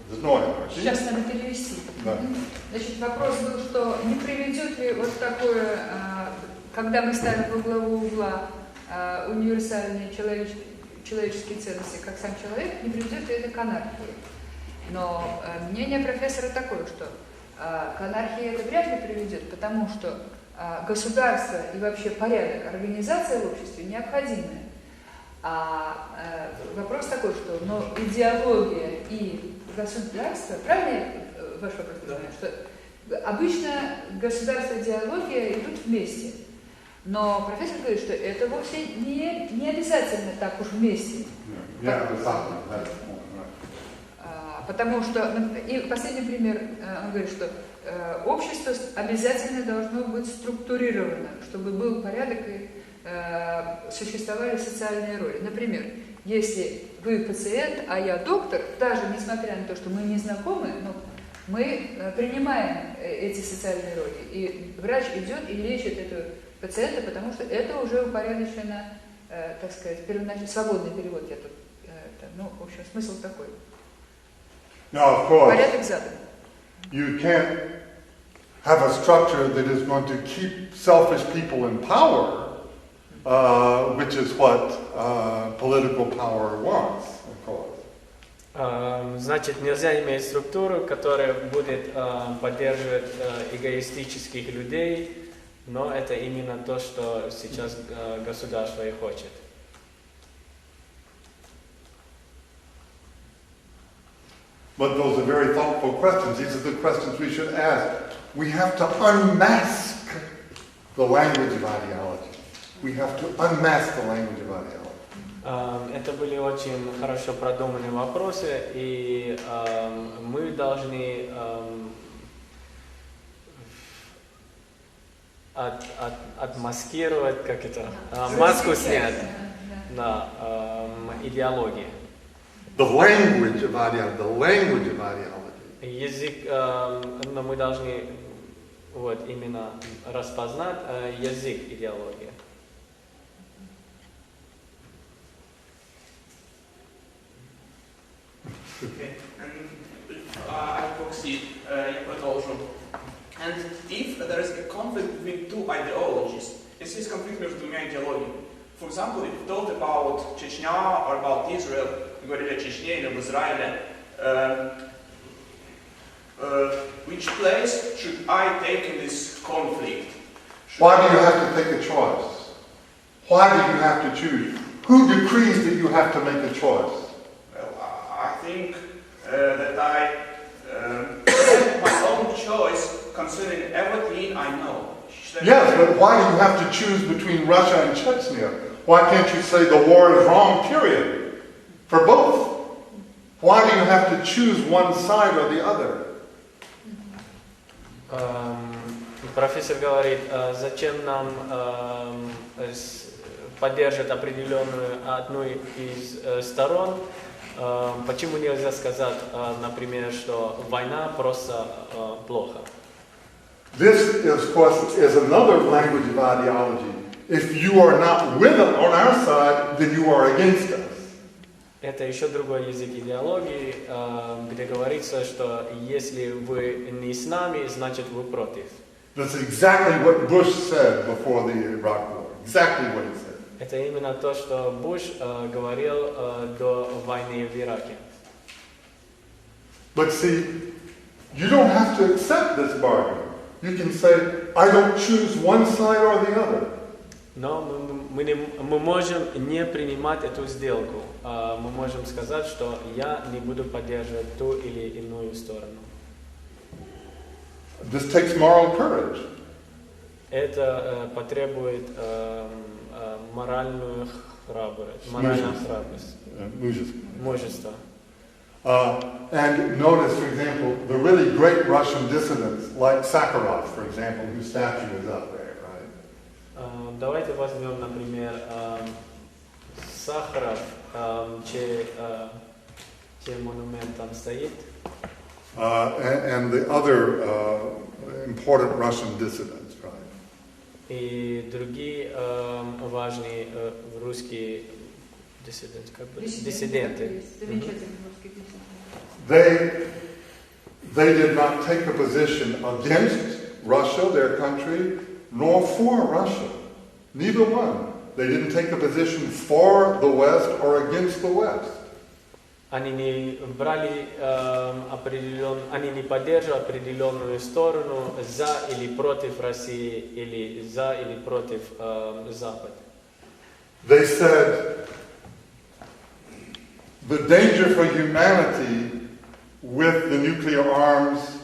There's no anarchy. Сейчас надо перевести. Да. Значит, вопрос был, что не приведет ли вот такое, когда мы ставим во главу угла универсальные человеческие ценности, как сам человек, не приведет ли это к анархии. Но мнение профессора такое, что к анархии это вряд ли приведет, потому что государство и вообще порядок, организация в обществе необходимая. Вопрос такой, что идеология и государство, правильно ваш вопрос понимаю, что обычно государство и идеология идут вместе. Но профессор говорит, что это вовсе не обязательно так уж вместе. Потому что, и последний пример, он говорит, что общество обязательно должно быть структурировано, чтобы был порядок и существовали социальные роли. Например, если вы пациент, а я доктор, даже несмотря на то, что мы не знакомы, но мы принимаем эти социальные роли. И врач идет и лечит этого пациента, потому что это уже упорядочено, так сказать, первоначально, свободный перевод я тут, в общем, смысл такой. Now, of course, порядок задан. You can't have a structure that is going to keep selfish people in power, which is what political power wants, of course. Значит, нельзя иметь структуру, которая будет поддерживать эгоистических людей, но это именно то, что сейчас государство и хочет. But those are very thoughtful questions. These are the questions we should ask. We have to unmask the language of ideology. We have to unmask the language of ideology. Это были очень хорошо продуманные вопросы, и мы должны отмаскировать, как это, маску снять, да, идеологии. The language of ideology. The language of ideology. Язык, но мы должны вот именно распознать язык идеологии. Okay. And I proceed, я продолжу. And if there is a conflict between two ideologies, если есть конфликт между двумя идеологиями, for example, if you talked about Chechnya or about Israel, говорили о Чечне или об Израиле, which place should I take in this conflict? Why do you have to take a choice? Why do you have to choose? Who decrees that you have to make a choice? I think that I have my own choice concerning everything I know. Yes, but why do you have to choose between Russia and Chechnya? Why can't you say the war is wrong, period? For both. Why do you have to choose one side or the other? Профессор говорит, зачем нам поддерживать определенную одну из сторон? Почему нельзя сказать, например, что война просто плохо? This, of course, is another language of ideology. If you are not with us on our side, then you are against us. Это еще другой язык идеологии, где говорится, что если вы не с нами, значит вы против. That's exactly what Bush said before the Iraq War. Exactly what he said. Это именно то, что Буш говорил до войны в Ираке. But see, you don't have to accept this bargain. You can say, I don't choose one side or the other. Но мы можем не принимать эту сделку. Мы можем сказать, что я не буду поддерживать ту или иную сторону. This takes moral courage. Это потребует моральную храбрость. Мужество. And notice, for example, the really great Russian dissidents, like Sakharov, for example, whose statue is up there, right? Давайте возьмем, например, Сахаров, чей монумент там стоит. And the other important Russian dissidents, right? И другие важные русские диссиденты. They did not take a position against Russia, their country, nor for Russia. Neither one. They didn't take a position for the West or against the West. Они не брали они не поддерживали определенную сторону за или против России или за или против Запада. They said the danger for humanity with the nuclear arms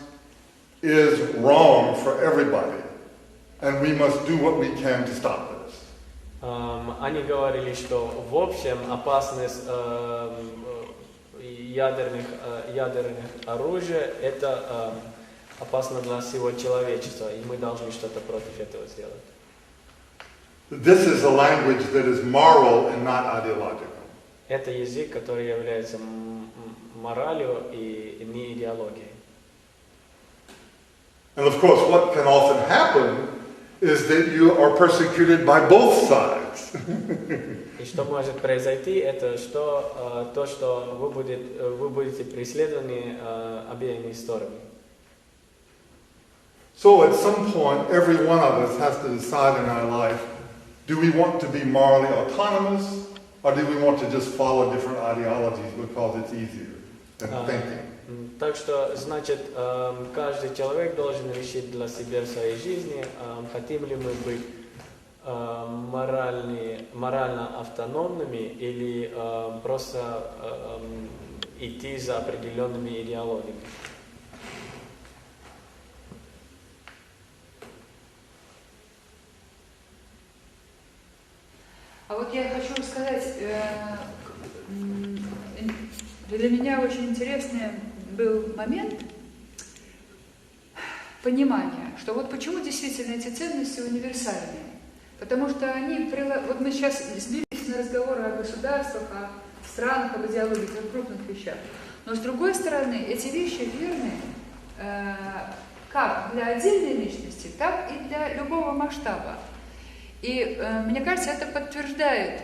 is wrong for everybody, and we must do what we can to stop this. Они говорили, что в общем опасность ядерных оружий это опасно для всего человечества, и мы должны что-то против этого сделать. This is a language that is moral and not ideological. Это язык, который является моралью и не идеологией. And of course, what can often happen is that you are persecuted by both sides. И что может произойти, это то, что вы будете преследованы обеими сторонами. So at some point, every one of us has to decide in our life, do we want to be morally autonomous, or do we want to just follow different ideologies because it's easier? and thinking. Так что, значит, каждый человек должен решить для себя в своей жизни, хотим ли мы быть морально автономными или просто идти за определенными идеологиями. А вот я хочу сказать, для меня очень интересный был момент понимания, что вот почему действительно эти ценности универсальные. Потому что они, вот мы сейчас сбились на разговоры о государствах, о странах, об идеологии, о крупных вещах. Но с другой стороны, эти вещи верны как для отдельной личности, так и для любого масштаба. И мне кажется, это подтверждает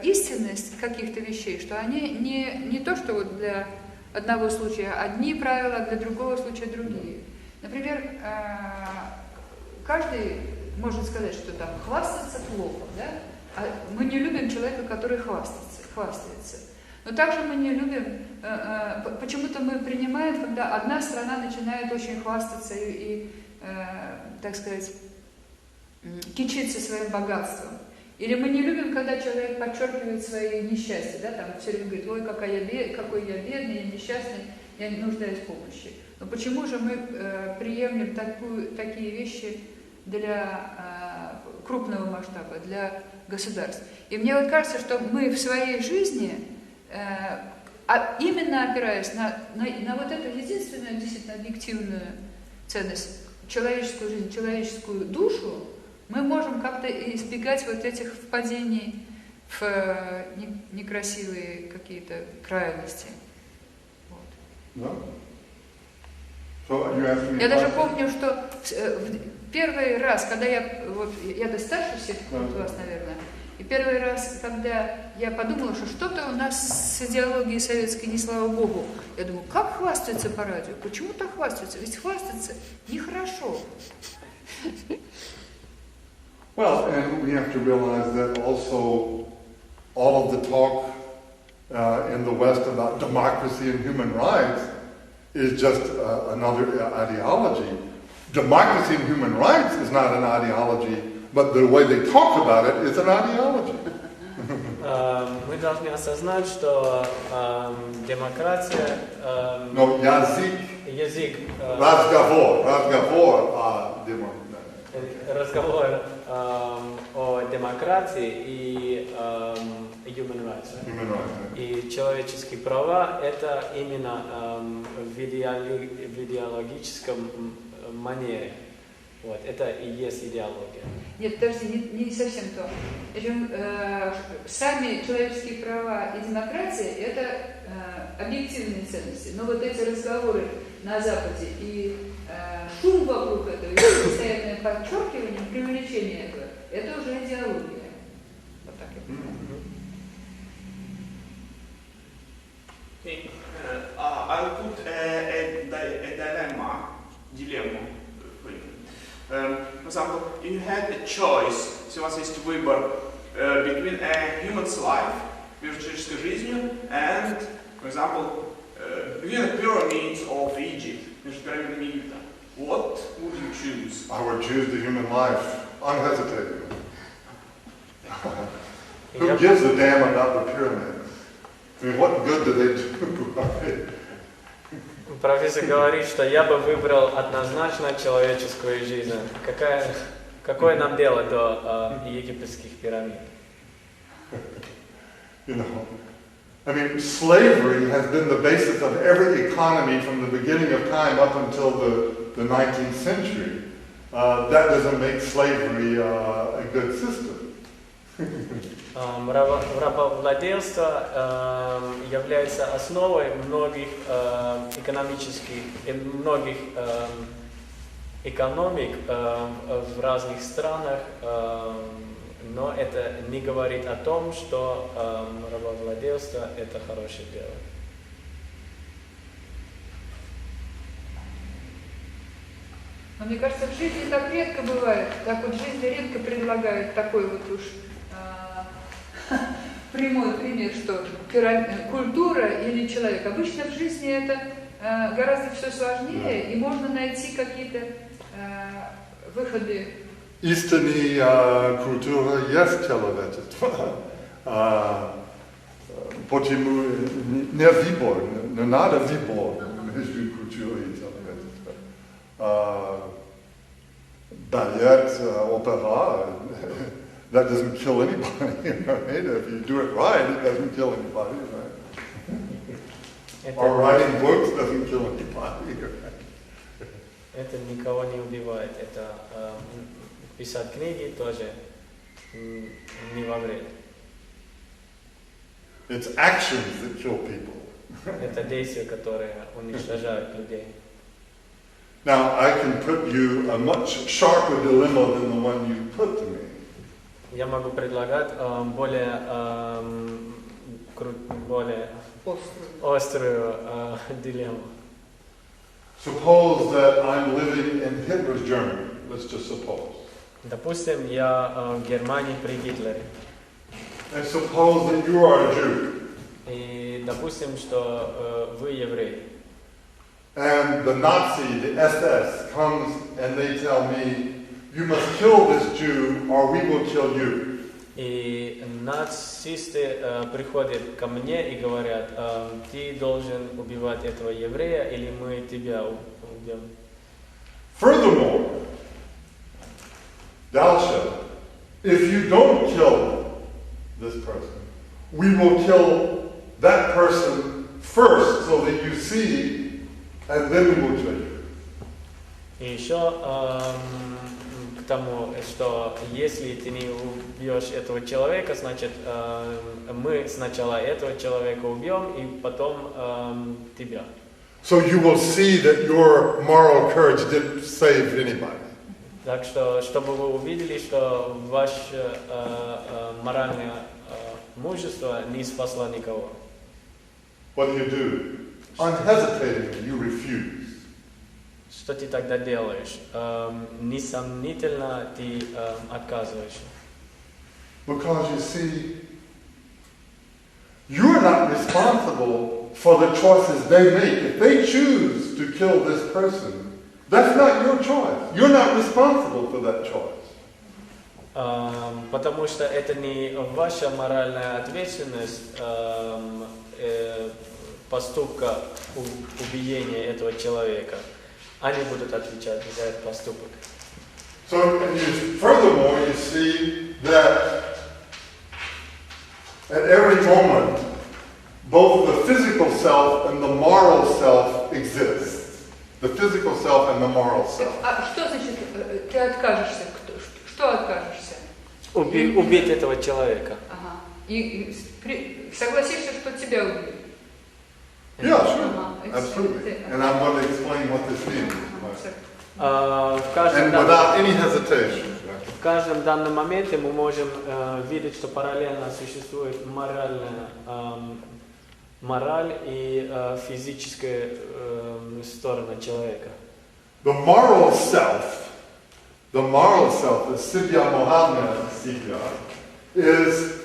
истинность каких-то вещей, что они не то, что вот для одного случая одни правила, а для другого случая другие. Например, каждый может сказать, что там хвастаться плохо, да? А мы не любим человека, который хвастается. Но также мы не любим, почему-то мы принимаем, когда одна страна начинает очень хвастаться и так сказать, кичиться своим богатством. Или мы не любим, когда человек подчеркивает свои несчастья, да, там все время говорит, ой, какой я бедный, я несчастный, я нуждаюсь в помощи. Но почему же мы приемлем такие вещи для крупного масштаба, для государств? И мне вот кажется, что мы в своей жизни, именно опираясь на вот эту единственную, действительно объективную ценность, человеческую жизнь, человеческую душу, мы можем как-то избегать вот этих впадений в некрасивые какие-то крайности. Вот. Я даже помню, что первый раз, когда я старше всех вас, наверное, и первый раз, когда я подумала, что что-то у нас с идеологией советской, не слава богу, я думаю, как хвастаются по радио? Почему так хвастаются? Ведь хвастаться нехорошо. Well, and we have to realize that also all of the talk in the West about democracy and human rights is just another ideology. Democracy and human rights is not an ideology, but the way they talk about it is an ideology. Мы должны осознать, что демократия... Но язык, разговор о демократии и human rights. И человеческие права это именно в идеологическом манере. Вот, это и есть идеология. Нет, подожди, не совсем то. Сами человеческие права и демократия – это объективные ценности. Но вот эти разговоры на Западе и шум вокруг этого, и постоянное подчеркивание, преувеличение этого – это уже идеология. Вот так я понимаю. I'll put a dilemma. For example, if you had a choice, если у вас есть выбор between a human's life, между человеческой жизнью, and, for example, between the pyramids of Egypt, между пирамидами Египта, what would you choose? I would choose the human life, unhesitatingly. Who gives a damn about the pyramids? I mean, what good do they do? Профессор говорит, что я бы выбрал однозначно человеческую жизнь. Какое нам дело до египетских пирамид? You know, I mean, slavery has been the basis of every economy from the beginning of time up until the 19th century. That doesn't make slavery a good system. Рабовладельство является основой многих экономических и многих экономик в разных странах, но это не говорит о том, что рабовладельство это хорошее дело. Но мне кажется, в жизни так редко бывает, так вот в жизни редко предлагают такой вот уж прямой пример, что культура или человек. Обычно в жизни это гораздо все сложнее, и можно найти какие-то выходы. Истинная культура есть человечество. Почему не выбор, не надо выбор между культурой и человечеством. Балет, опера, that doesn't kill anybody, right? If you do it right, it doesn't kill anybody, right? Or writing books doesn't kill anybody, right? Это никого не убивает. Это писать книги тоже не во вред. It's actions that kill people. Это действия, которые уничтожают людей. Now, I can put you a much sharper dilemma than the one you put to me. Я могу предлагать более острую дилемму. Suppose that I'm living in Hitler's Germany. Let's just suppose. Допустим, я в Германии при Гитлере. And suppose that you are a Jew. И допустим, что вы еврей. And the Nazi, the SS, comes and they tell me, you must kill this Jew or we will kill you. И нацисты приходят ко мне и говорят, ты должен убивать этого еврея, или мы тебя убьем. Furthermore, дальше, if you don't kill this person, we will kill that person first so that you see, and then we will kill you. И еще к тому, что если ты не убьешь этого человека, значит мы сначала этого человека убьем и потом тебя. So you will see that your moral courage didn't save anybody. Так что, чтобы вы увидели, что ваше моральное мужество не спасло никого. What do you do? Unhesitatingly, you refuse. Что ты тогда делаешь? Несомнительно, ты отказываешься. Because you see, you're not responsible for the choices they make. If they choose to kill this person, that's not your choice. You're not responsible for that choice. Потому что это не ваша моральная ответственность поступка убиения этого человека. Они будут отвечать за этот поступок. So, furthermore, you see that at every moment, both the physical self and the moral self exist. The physical self and the moral self. А что значит, ты откажешься? Что откажешься? Убить этого человека. Ага. И согласишься, что тебя убьют? Yeah, sure. Absolutely. And I'm going to explain what this means. And without any hesitation. В каждом данном моменте мы можем видеть, что параллельно существует мораль и физическая сторона человека. The moral self, the Sivya Mohammed Sivya, is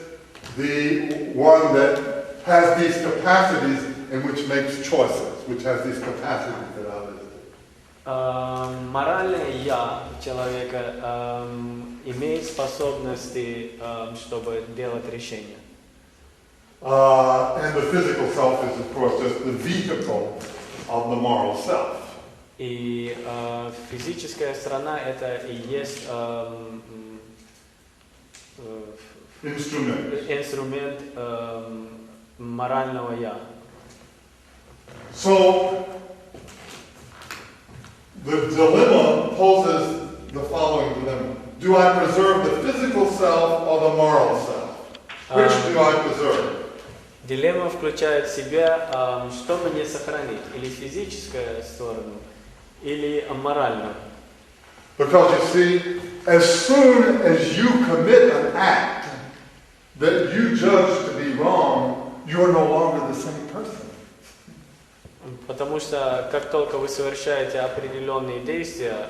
the one that has these capacities and which makes choices, which has these capacities that others do. Моральное я человека имеет способности, чтобы делать решения. And the physical self is, of course, just the vehicle of the moral self. И физическая сторона это и есть инструмент морального я. So, the dilemma poses the following dilemma. Do I preserve the physical self or the moral self? Which do I preserve? Дилемма включает в себя, что мне сохранить, или физическую сторону, или моральную. Because you see, as soon as you commit an act that you judge to be wrong, you are no longer the same person. Потому что как только вы совершаете определенные действия,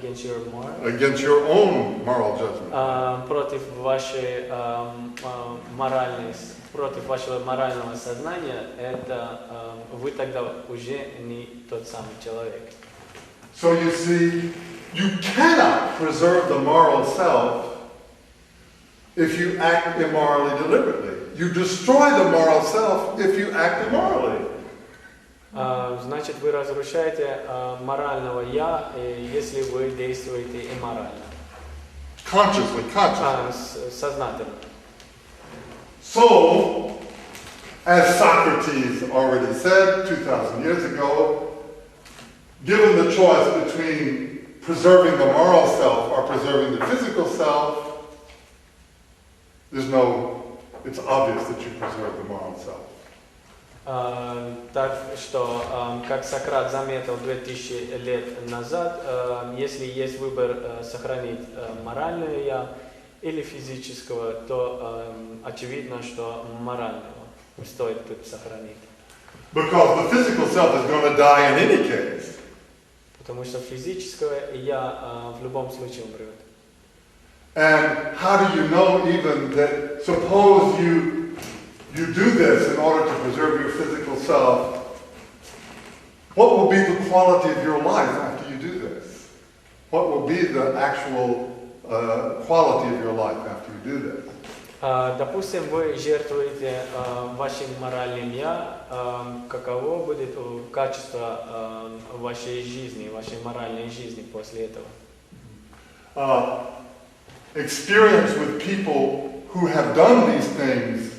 against your moral, against your own moral judgment. против вашей против вашего морального сознания, это вы тогда уже не тот самый человек. So you see, you cannot preserve the moral self if you act immorally deliberately. You destroy the moral self if you act immorally. Значит, вы разрушаете морального я, если вы действуете имморально. Consciously. Сознательно. So, as Socrates already said 2,000 years ago, given the choice between preserving the moral self or preserving the physical self, it's obvious that you preserve the moral self. Так что, как Сократ заметил 2000 лет назад, если есть выбор сохранить моральное я или физического, то очевидно, что морального стоит тут сохранить. Because the physical self is going to die in any case. Потому что физическое я в любом случае умрет. And how do you know even that, suppose you do this in order to preserve your physical self, what will be the quality of your life after you do this? What will be the actual quality of your life after you do this? Допустим, вы жертвуете вашим моральным «я», каково будет качество вашей жизни, вашей моральной жизни после этого? Experience with people who have done these things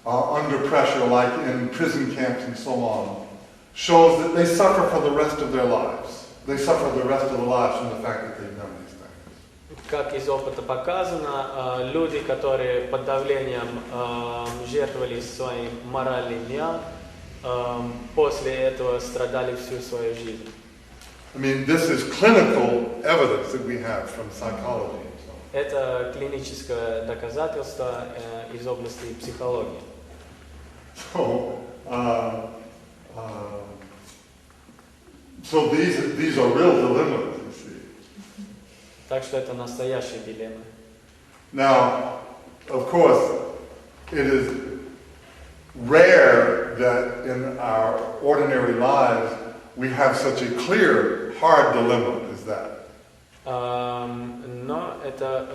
under pressure, like in prison camps and so on, shows that they suffer for the rest of their lives. They suffer the rest of their lives from the fact that they've done these things. Как из опыта показано, люди, которые под давлением жертвовали своим моральным «я», после этого страдали всю свою жизнь. I mean, this is clinical evidence that we have from psychology. Это клиническое доказательство из области психологии. So these are real dilemmas, you see. Так что это настоящие дилеммы. Now, of course, it is rare that in our ordinary lives we have such a clear, hard dilemma as that. Но это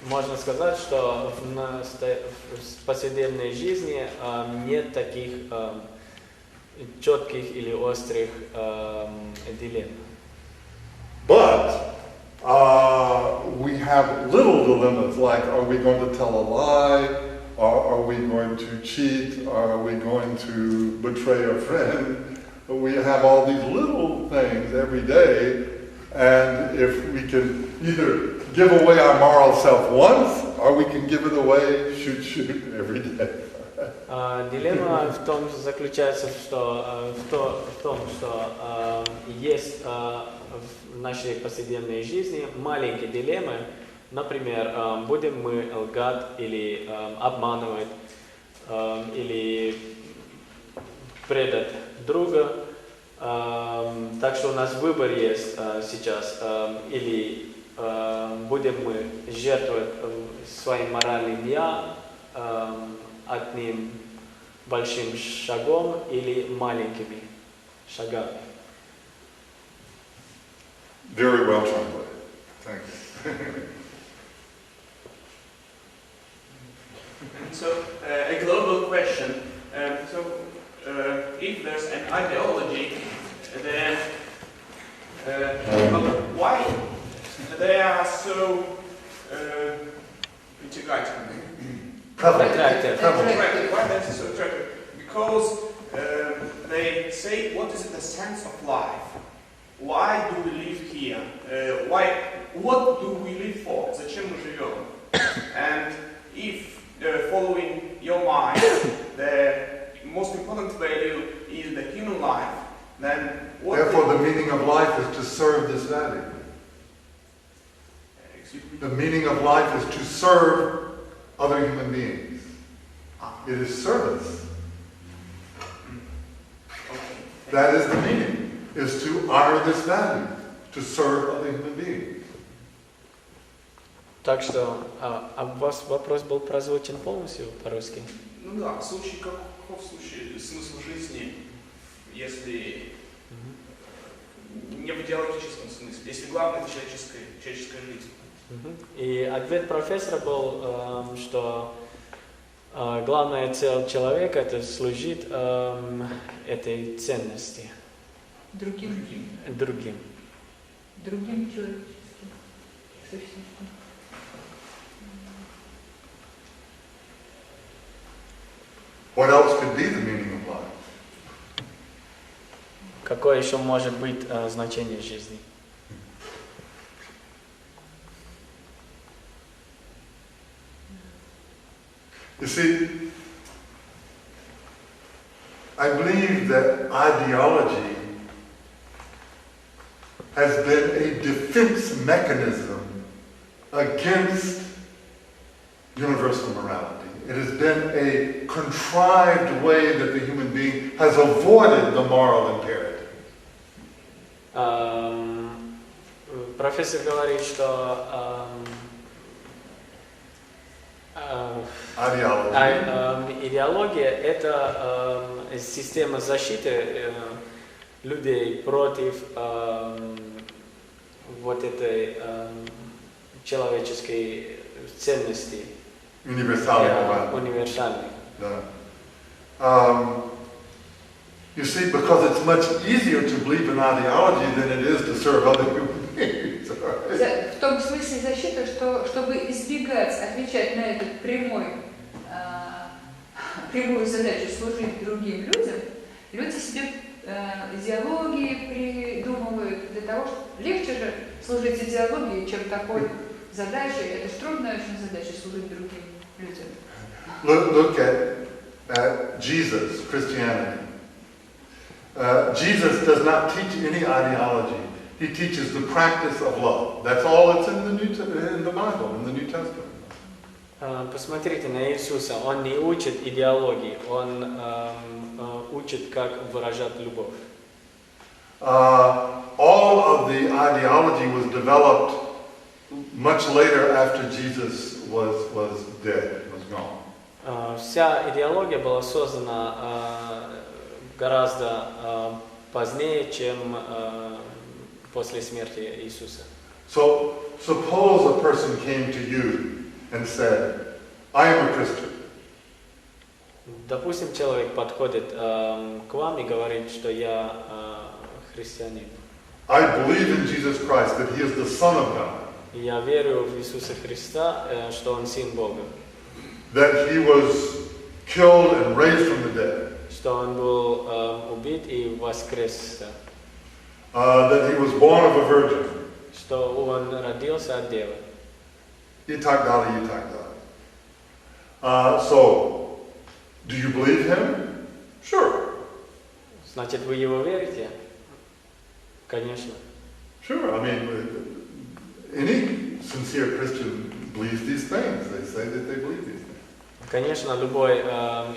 можно сказать, что в повседневной жизни нет таких четких или острых дилемм. But we have little dilemmas like, are we going to tell a lie? Or are we going to cheat? Or are we going to betray a friend? We have all these little things every day. And if we can either give away our moral self once, or we can give it away, shoot, every day. Дилемма в том заключается, что есть в нашей повседневной жизни маленькие дилеммы. Например, будем мы лгать или обманывать, или предать друга. Так что у нас выбор есть сейчас, или будем мы жертвовать своим моральным «я» одним большим шагом или маленькими шагами. Very well translated. Thank you. So, a global question. If there's an ideology, then why they are so Attractive. Why they are so attractive? Because they say, what is the sense of life? Why do we live here? What do we live for? Зачем мы живем? And if following your mind, the most important value is the human life, then what? Therefore, the meaning of life is to serve this value. The meaning of life is to serve other human beings. It is service. Okay. That is the meaning, is to honor this value. to serve other human beings. Так что, у вас вопрос был прозвучен полностью по-русски? Ну да, в случае, каков случай смысл жизни, если не в идеологическом смысле, если главное это человеческая жизнь? И ответ профессора был, что главная цель человека это служить этой ценности. Другим человеческим существам. What else could be the meaning of life? Какое еще может быть значение жизни? You see, I believe that ideology has been a defense mechanism against universal morality. It has been a contrived way that the human being has avoided the moral imperative. Профессор говорит, что идеология это система защиты людей против вот этой человеческой ценности. Универсальной. You see, because it's much easier to believe in ideology than it is to serve other human beings. В том смысле защита, что чтобы избегать отвечать на эту прямую задачу служить другим людям, люди себе идеологии придумывают для того, что легче же служить идеологии, чем такой задачей. Это же трудная очень задача служить другим людям. Look at Jesus, Christianity. Jesus does not teach any ideology. He teaches the practice of love. That's all that's in the Bible, in the New Testament. Посмотрите на Иисуса. Он не учит идеологии, он учит, как выражать любовь. All of the ideology was developed much later after Jesus was dead, was gone. Вся идеология была создана гораздо позднее, чем после смерти Иисуса. So suppose a person came to you and said, I am a Christian. Допустим, человек подходит к вам и говорит, что я христианин. I believe in Jesus Christ, that He is the Son of God. Я верю в Иисуса Христа, что Он Сын Бога. That He was killed and raised from the dead. Что Он был убит и воскрес. That He was born of a virgin. Что Он родился от девы. И так далее, и так далее. So, do you believe Him? Sure. Значит, вы Его верите? Конечно. Sure. I mean, any sincere Christian believes these things. They say that they believe these things. Конечно, любой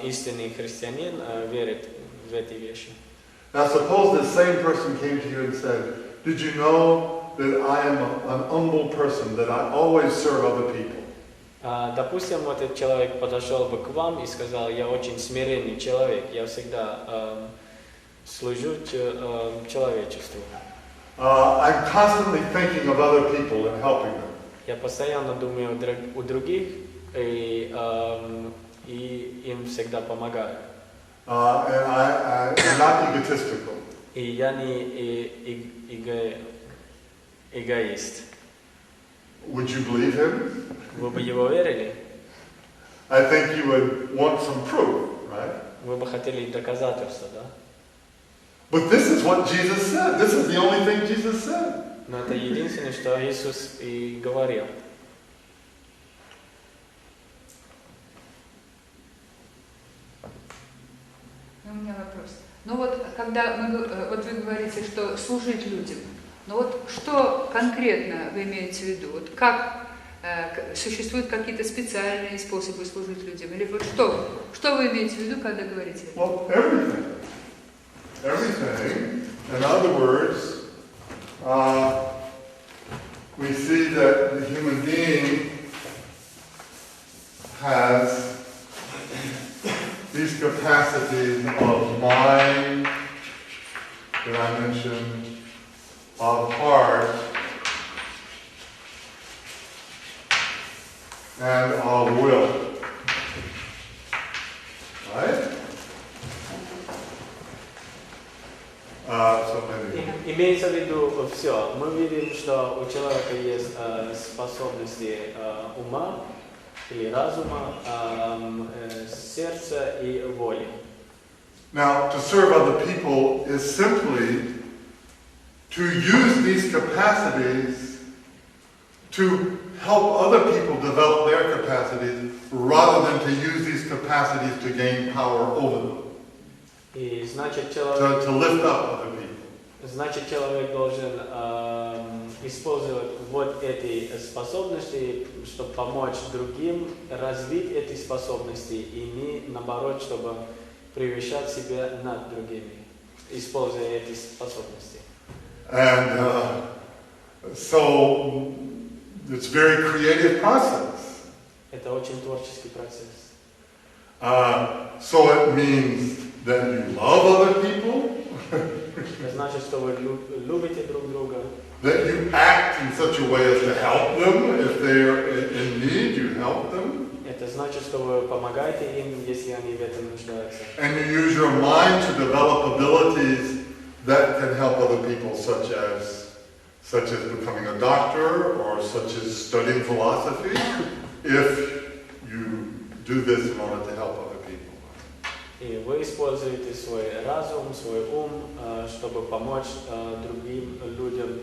истинный христианин верит в эти вещи. Now, suppose the same person came to you and said, did you know that I am an humble person, that I always serve other people? Допустим, вот этот человек подошел бы к вам и сказал, я очень смиренный человек, я всегда служу человечеству. I'm constantly thinking of other people and helping them. Я постоянно думаю о других и им всегда помогаю. And I'm not egotistical. И я не эгоист. Would you believe him? Вы бы его верили? I think you would want some proof, right? Вы бы хотели доказательства, да? But this is what Jesus said. This is the only thing Jesus said. Но это единственное, что Иисус и говорил. У меня вопрос. Ну вот, когда вот вы говорите, что служить людям, но вот что конкретно вы имеете в виду? Вот как существуют какие-то специальные способы служить людям? Или вот что вы имеете в виду, когда говорите это? Well, everything. Everything. In other words, dimension of heart and of will. Right? Имеется в виду все. Мы видим, что у человека есть способности ума или разума, сердца и воли. Now, to serve other people is simply to use these capacities to help other people develop their capacities rather than to use these capacities to gain power over them. И значит, человек, to lift up other people. Значит, человек должен использовать вот эти способности, чтобы помочь другим развить эти способности, и не наоборот, чтобы превышать себя над другими, используя эти способности. And so it's a very creative process. Это очень творческий процесс. So it means that you love other people. Это значит, что вы любите друг друга. That you act in such a way as to help them if they are in need. You help them. Это значит, что вы помогаете им, если они в этом нуждаются. And you use your mind to develop abilities that can help other people, such as becoming a doctor or such as studying philosophy, if you do this in order to help other people. И вы используете свой разум, свой ум, чтобы помочь другим людям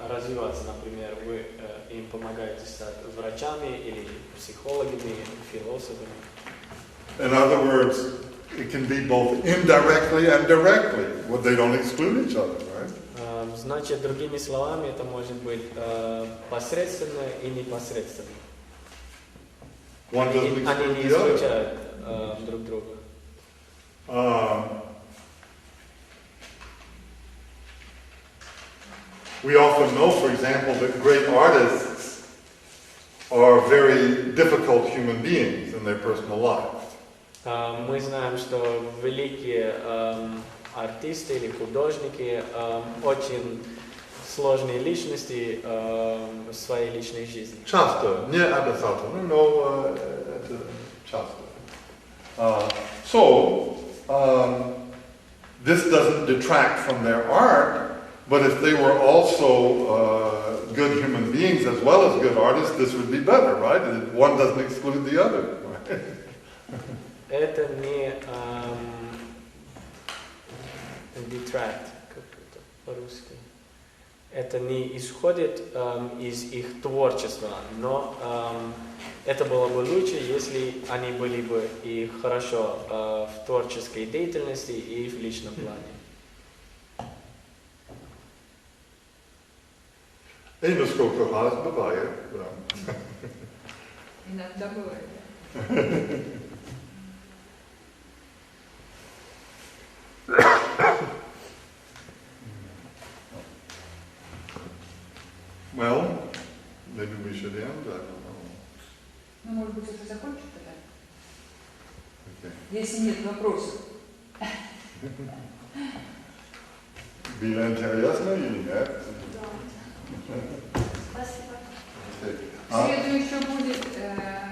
развиваться. Например, вы им помогаете стать врачами или психологами, философами. In other words, it can be both indirectly and directly. Well, they don't exclude each other, right? Значит, другими словами, это может быть посредственно и непосредственно. One doesn't Они не exclude the other. исключают друг друга. We often know, for example, that great artists are very difficult human beings in their personal lives. Мы знаем, что великие артисты или художники очень сложные личности в своей личной жизни. Часто, не обязательно, но это часто. So, this doesn't detract from their art, but if they were also good human beings as well as good artists, this would be better, right? One doesn't exclude the other. Right? Это не detract, как это по-русски. Это не исходит из их творчества, но это было бы лучше, если они были бы и хорошо в творческой деятельности и в личном плане. И насколько раз бывает, да. Иногда бывает. Well, maybe we should end, I don't know. Ну, может быть, уже закончим тогда? Okay. Если нет вопросов. Было интересно или нет? Спасибо. В среду еще будет...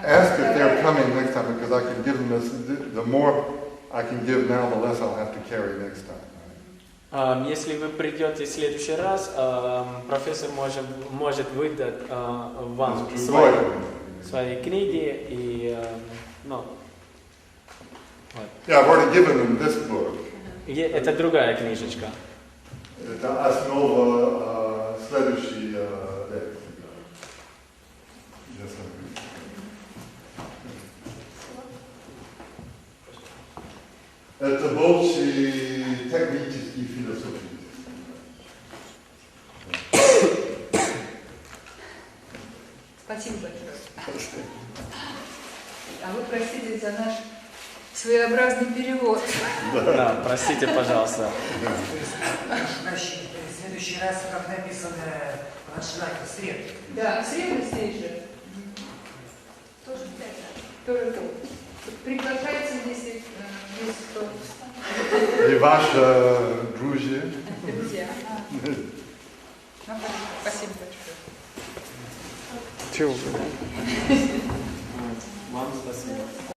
Ask if they're coming next time, because I can give them this, the more I can give now, the less I'll have to carry next time. Если вы придете в следующий раз, профессор может выдать вам свои книги и ну, вот. Yeah, I've already given them this book. Это другая книжечка. Это основа следующей лекции. Это больше технический философии. Спасибо большое. А вы простите за наш своеобразный перевод. Да, простите, пожалуйста. Прощение. В следующий раз, как написано в аншлаге, в среду. Да, в среду здесь же. Тоже это. Тоже то. Приглашайте, если кто. И ваши друзья. Спасибо большое. Чего? Вам спасибо.